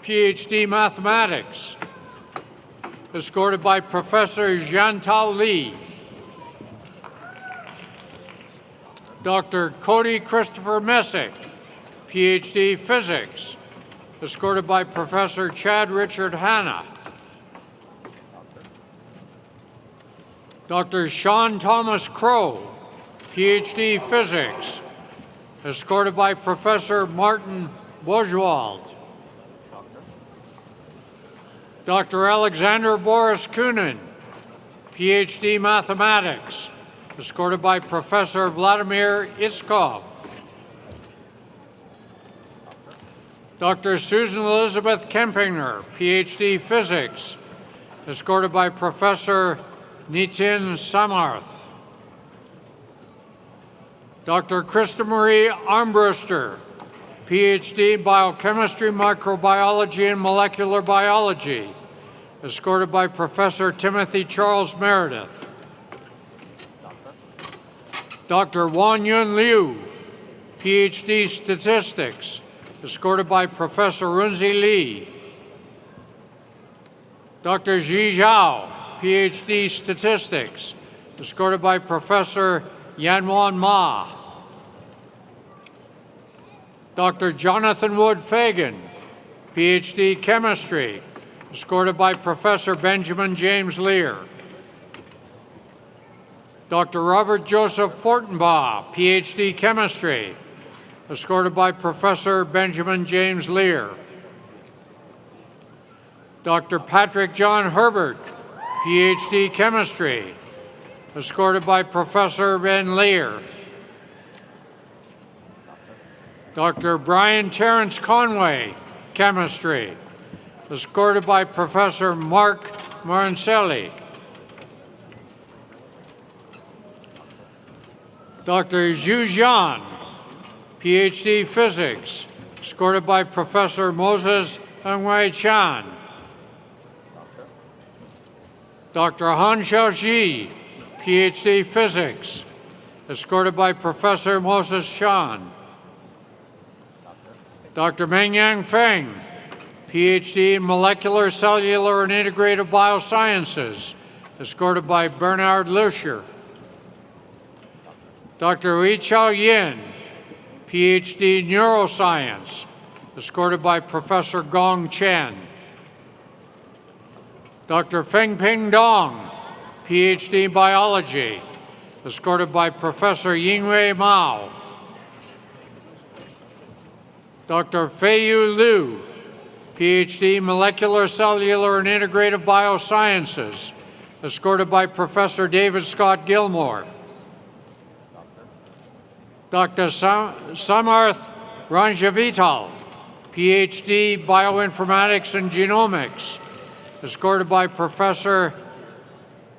PhD Mathematics, escorted by Professor Jiantao Li. Dr. Cody Christopher Messick, PhD Physics, escorted by Professor Chad Richard Hanna. Dr. Sean Thomas Crow, PhD Physics, escorted by Professor Martin Bojwald. Dr. Alexander Boris Kunin, PhD Mathematics, escorted by Professor Vladimir Itzkov. Dr. Susan Elizabeth Kempinger, PhD Physics, escorted by Professor Nitin Samarth. Dr. Krista Marie Armbruster, PhD Biochemistry, Microbiology, and Molecular Biology, escorted by Professor Timothy Charles Meredith. Dr. Wan Yun Liu, PhD Statistics, escorted by Professor Runzi Li. Dr. Zhi Zhao, PhD Statistics, escorted by Professor Yanwan Ma. Dr. Jonathan Wood Fagan, PhD Chemistry, escorted by Professor Benjamin James Lear. Dr. Robert Joseph Fortenbaugh, PhD Chemistry, escorted by Professor Benjamin James Lear. Dr. Patrick John Herbert, PhD Chemistry, escorted by Professor Ben Lear. Dr. Brian Terrence Conway, Chemistry, escorted by Professor Mark Marancelli. Dr. Zhu Jian, PhD Physics, escorted by Professor Moses Ngwei Chan. Dr. Han Xiaoxi, PhD Physics, escorted by Professor Moses Shan. Dr. Mengyang Feng, PhD in Molecular, Cellular, and Integrative Biosciences, escorted by Bernard Lucier. Dr. Weichao Yin, PhD Neuroscience, escorted by Professor Gong Chen. Dr. Fengping Dong, PhD Biology, escorted by Professor Yingwei Mao. Dr. Feiyu Liu, PhD Molecular, Cellular, and Integrative Biosciences, escorted by Professor David Scott Gilmore. Dr. Samarth Ranjavital, PhD Bioinformatics and Genomics, escorted by Professor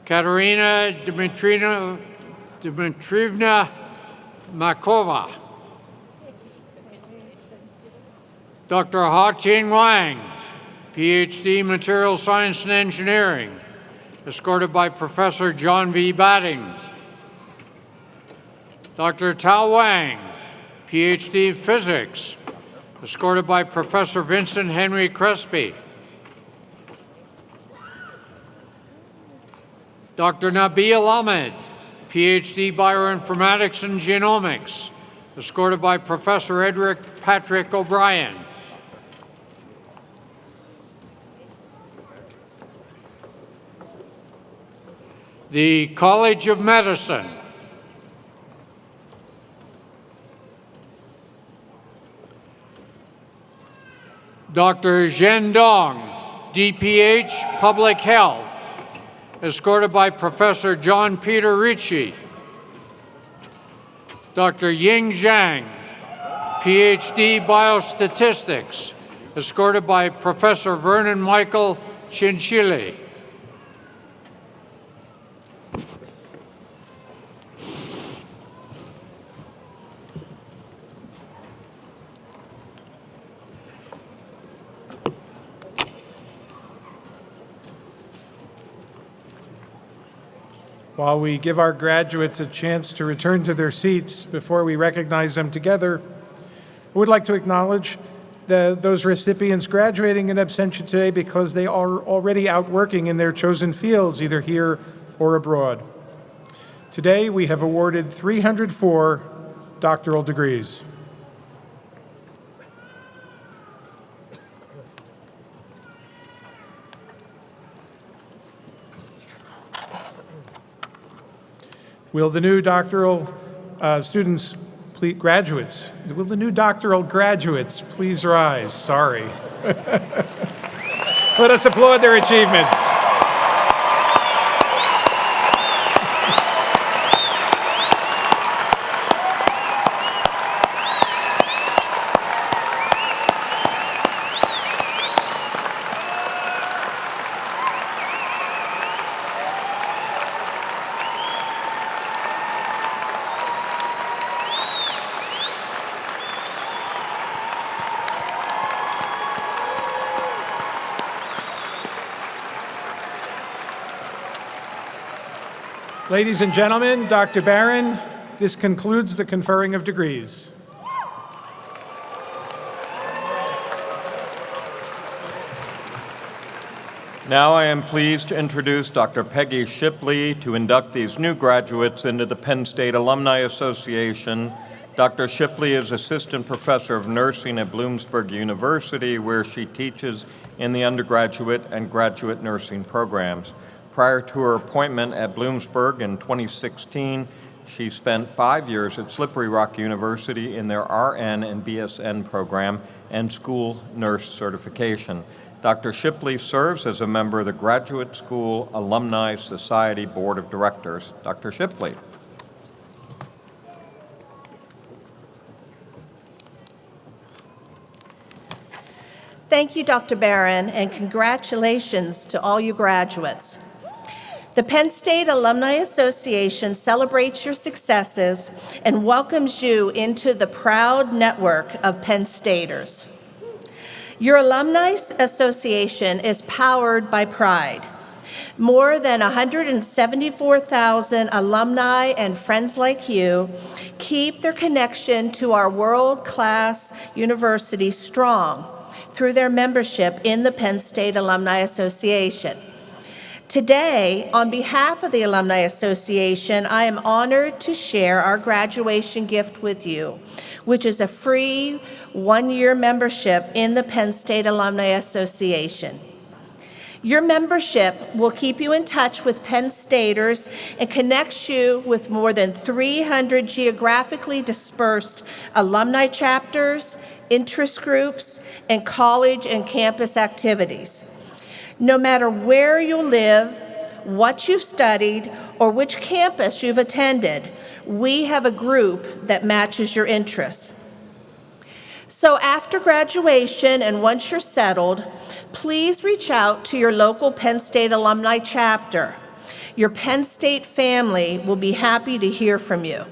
Katerina Dmitrievna Makova. Dr. Ha-Ting Wang, PhD Material Science and Engineering, escorted by Professor John V. Batting. Dr. Tao Wang, PhD Physics, escorted by Professor Vincent Henry Crespi. Dr. Nabil Ahmed, PhD Bioinformatics and Genomics, escorted by Professor Edric Patrick O'Brien. The College of Medicine. Dr. Zhen Dong, DPH, Public Health, escorted by Professor John Peter Ricci. Dr. Ying Zhang, PhD Biostatistics, escorted by Professor Vernon Michael Chinchilli. While we give our graduates a chance to return to their seats before we recognize them together, I would like to acknowledge those recipients graduating in absentia today because they are already out working in their chosen fields, either here or abroad. Today, we have awarded 304 doctoral degrees. Will the new doctoral graduates please rise? Sorry. Let us applaud their achievements. Ladies and gentlemen, Dr. Barron, this concludes the conferring of degrees. Now I am pleased to introduce Dr. Peggy Shipley to induct these new graduates into the Penn State Alumni Association. Dr. Shipley is Assistant Professor of Nursing at Bloomsburg University, where she teaches in the undergraduate and graduate nursing programs. Prior to her appointment at Bloomsburg in 2016, she spent 5 years at Slippery Rock University in their RN and BSN program and school nurse certification. Dr. Shipley serves as a member of the Graduate School Alumni Society Board of Directors. Dr. Shipley. Thank you, Dr. Barron, and congratulations to all you graduates. The Penn State Alumni Association celebrates your successes and welcomes you into the proud network of Penn Staters. Your Alumni Association is powered by pride. More than 174,000 alumni and friends like you keep their connection to our world-class university strong through their membership in the Penn State Alumni Association. Today, on behalf of the Alumni Association, I am honored to share our graduation gift with you, which is a free one-year membership in the Penn State Alumni Association. Your membership will keep you in touch with Penn Staters and connects you with more than 300 geographically dispersed alumni chapters, interest groups, and college and campus activities. No matter where you live, what you've studied, or which campus you've attended, we have a group that matches your interests. So after graduation and once you're settled, please reach out to your local Penn State alumni chapter. Your Penn State family will be happy to hear from you.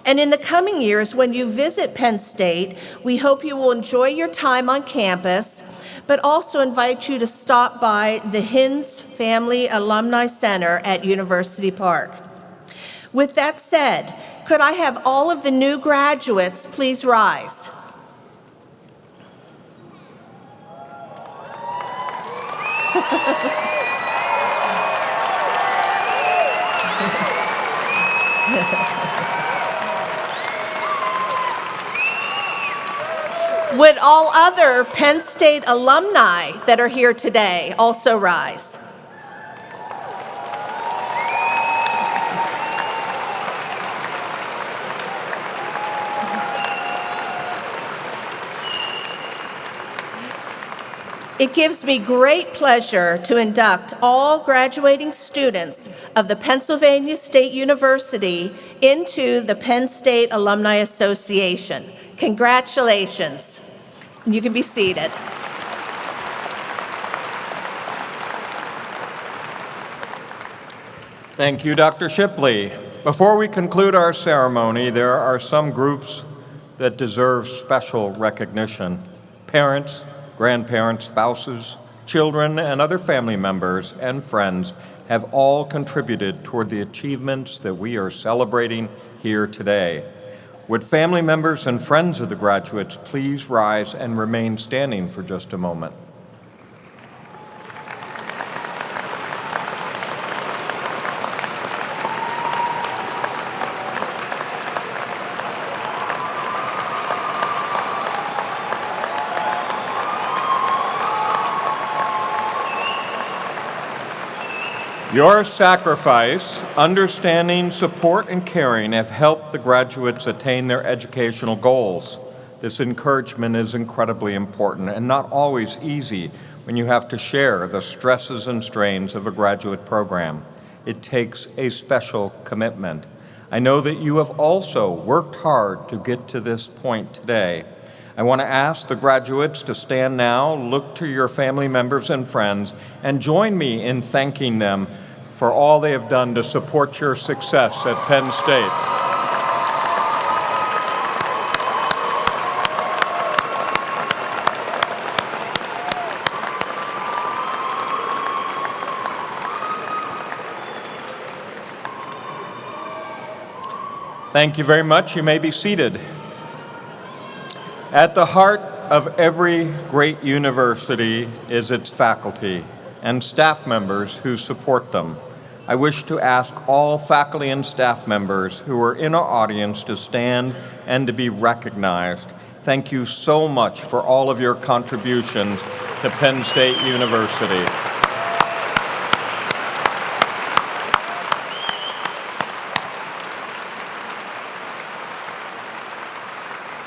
And in the coming years, when you visit Penn State, we hope you will enjoy your time on campus, but also invite you to stop by the Hins Family Alumni Center at University Park. With that said, could I have all of the new graduates please rise? Would all other Penn State alumni that are here today also rise? It gives me great pleasure to induct all graduating students of the Pennsylvania State University into the Penn State Alumni Association. Congratulations. You can be seated. Thank you, Dr. Shipley. Before we conclude our ceremony, there are some groups that deserve special recognition. Parents, grandparents, spouses, children, and other family members and friends have all contributed toward the achievements that we are celebrating here today. Would family members and friends of the graduates please rise and remain standing for just a moment? Your sacrifice, understanding, support, and caring have helped the graduates attain their educational goals. This encouragement is incredibly important and not always easy when you have to share the stresses and strains of a graduate program. It takes a special commitment. I know that you have also worked hard to get to this point today. I want to ask the graduates to stand now, look to your family members and friends, and join me in thanking them for all they have done to support your success at Penn State. Thank you very much. You may be seated. At the heart of every great university is its faculty and staff members who support them. I wish to ask all faculty and staff members who are in our audience to stand and to be recognized. Thank you so much for all of your contributions to Penn State University.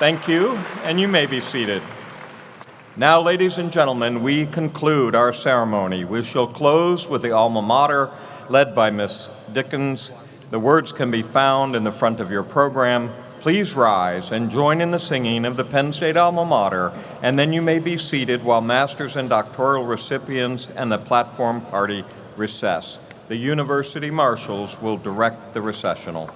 Thank you, and you may be seated. Now, ladies and gentlemen, we conclude our ceremony. We shall close with the alma mater led by Ms. Dickens. The words can be found in the front of your program. Please rise and join in the singing of the Penn State alma mater, and then you may be seated while master's and doctoral recipients and the platform party recess. The university marshals will direct the recessional.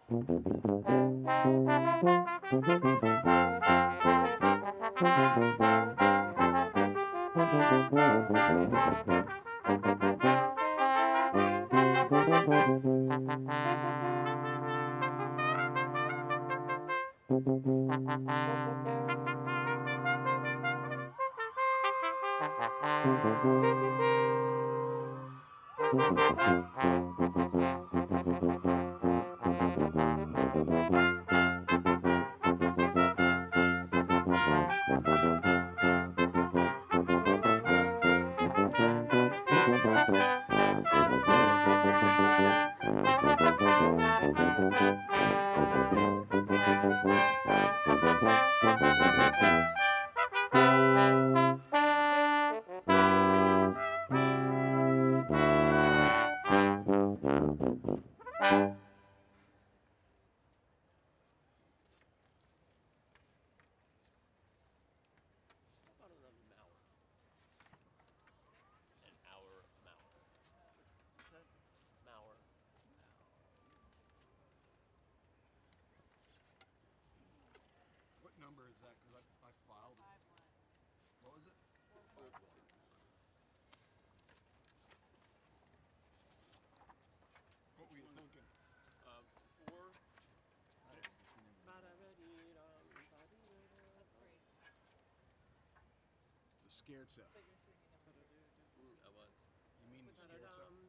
What number is that? Because I filed. What was it? What were you thinking? The Scherzo. You mean the Scherzo?